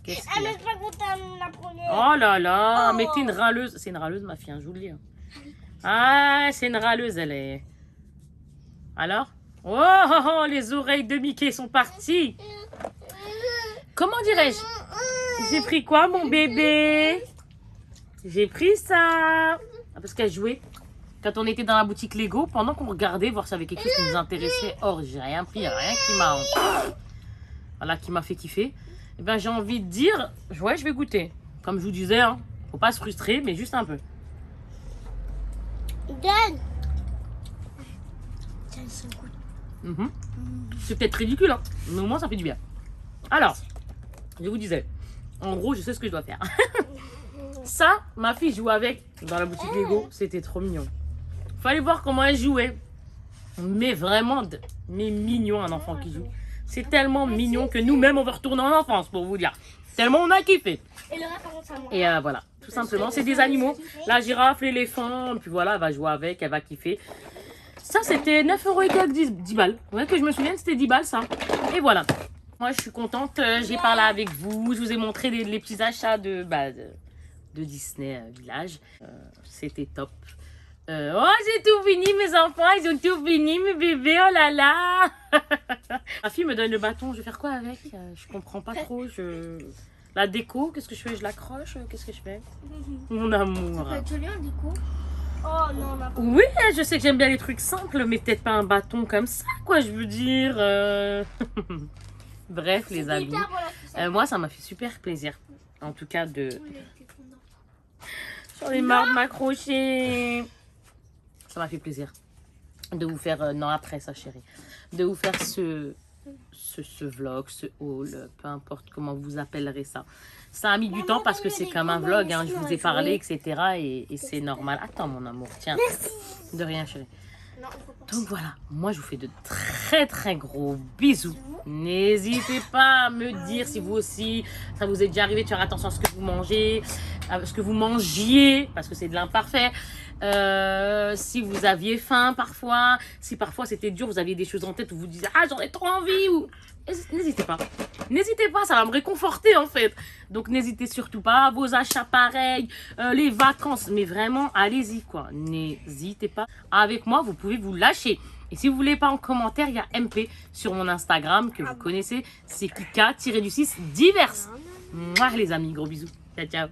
Qu'est-ce qu'il y a? Elle m'a raconté la première. Oh là là, mais t'es une râleuse. C'est une râleuse, ma fille, hein, je vous le dis. Hein. Ah, c'est une râleuse, elle est. Alors? Oh, oh, oh, les oreilles de Mickey sont parties. Comment dirais-je? J'ai pris quoi, mon bébé? J'ai pris ça. Ah, parce qu'elle jouait. Quand on était dans la boutique Lego, pendant qu'on regardait, voir s'il y avait quelque chose qui nous intéressait. Or, j'ai rien pris, rien qui m'a... Voilà, qui m'a fait kiffer. Eh ben, j'ai envie de dire, ouais, je vais goûter. Comme je vous disais, hein, faut pas se frustrer, mais juste un peu. Donne. C'est peut-être ridicule, hein, mais au moins ça fait du bien. Alors, je vous disais, en gros, je sais ce que je dois faire. Ça, ma fille joue avec dans la boutique Lego, c'était trop mignon. Fallait voir comment elle jouait. Mais vraiment, mais mignon un enfant qui joue. C'est tellement mignon que nous-mêmes, on veut retourner en enfance, pour vous dire. Tellement on a kiffé. Et le référence à moi. Et voilà, tout simplement, c'est des animaux. La girafe, l'éléphant, puis voilà, elle va jouer avec, elle va kiffer. Ça, c'était 9 € et quelques, 10 balles. Ouais, que je me souvienne, c'était 10 balles, ça. Et voilà. Moi, je suis contente. J'ai parlé avec vous. Je vous ai montré les petits achats de Disney Village. C'était top. Oh, j'ai tout fini, mes enfants. Ils ont tout fini, mes bébés. Oh là là. Ma fille me donne le bâton. Je vais faire quoi avec? Je comprends pas trop. La déco, qu'est-ce que je fais? Je l'accroche? Qu'est-ce que je fais? Mon amour. Ça peut être joli, un déco. Oh non, ma Oui, je sais que j'aime bien les trucs simples, mais peut-être pas un bâton comme ça, quoi, je veux dire. Bref, les amis. Moi, ça m'a fait super plaisir. En tout cas, J'en ai marre de m'accrocher. Ça m'a fait plaisir de vous faire... non, après ça, chérie. De vous faire ce vlog, ce haul, peu importe comment vous appellerez ça. Ça a mis du temps parce que c'est comme un vlog, hein, je vous ai parlé, etc. Et c'est normal. Attends, mon amour, tiens. De rien, chérie. Donc voilà, moi je vous fais de très très gros bisous. N'hésitez pas à me dire si vous aussi, ça vous est déjà arrivé de faire attention à ce que vous mangez, à ce que vous mangiez, parce que c'est de l'imparfait. Si vous aviez faim parfois, si parfois c'était dur, vous aviez des choses en tête où vous disiez « Ah, j'en ai trop envie » ou... N'hésitez pas. N'hésitez pas, ça va me réconforter en fait. Donc n'hésitez surtout pas. Vos achats pareils, les vacances. Mais vraiment, allez-y quoi. N'hésitez pas. Avec moi, vous pouvez vous lâcher. Et si vous voulez pas en commentaire, il y a MP sur mon Instagram que vous connaissez. C'est Kika-du-6 divers. Mouah les amis, gros bisous. Ciao, ciao.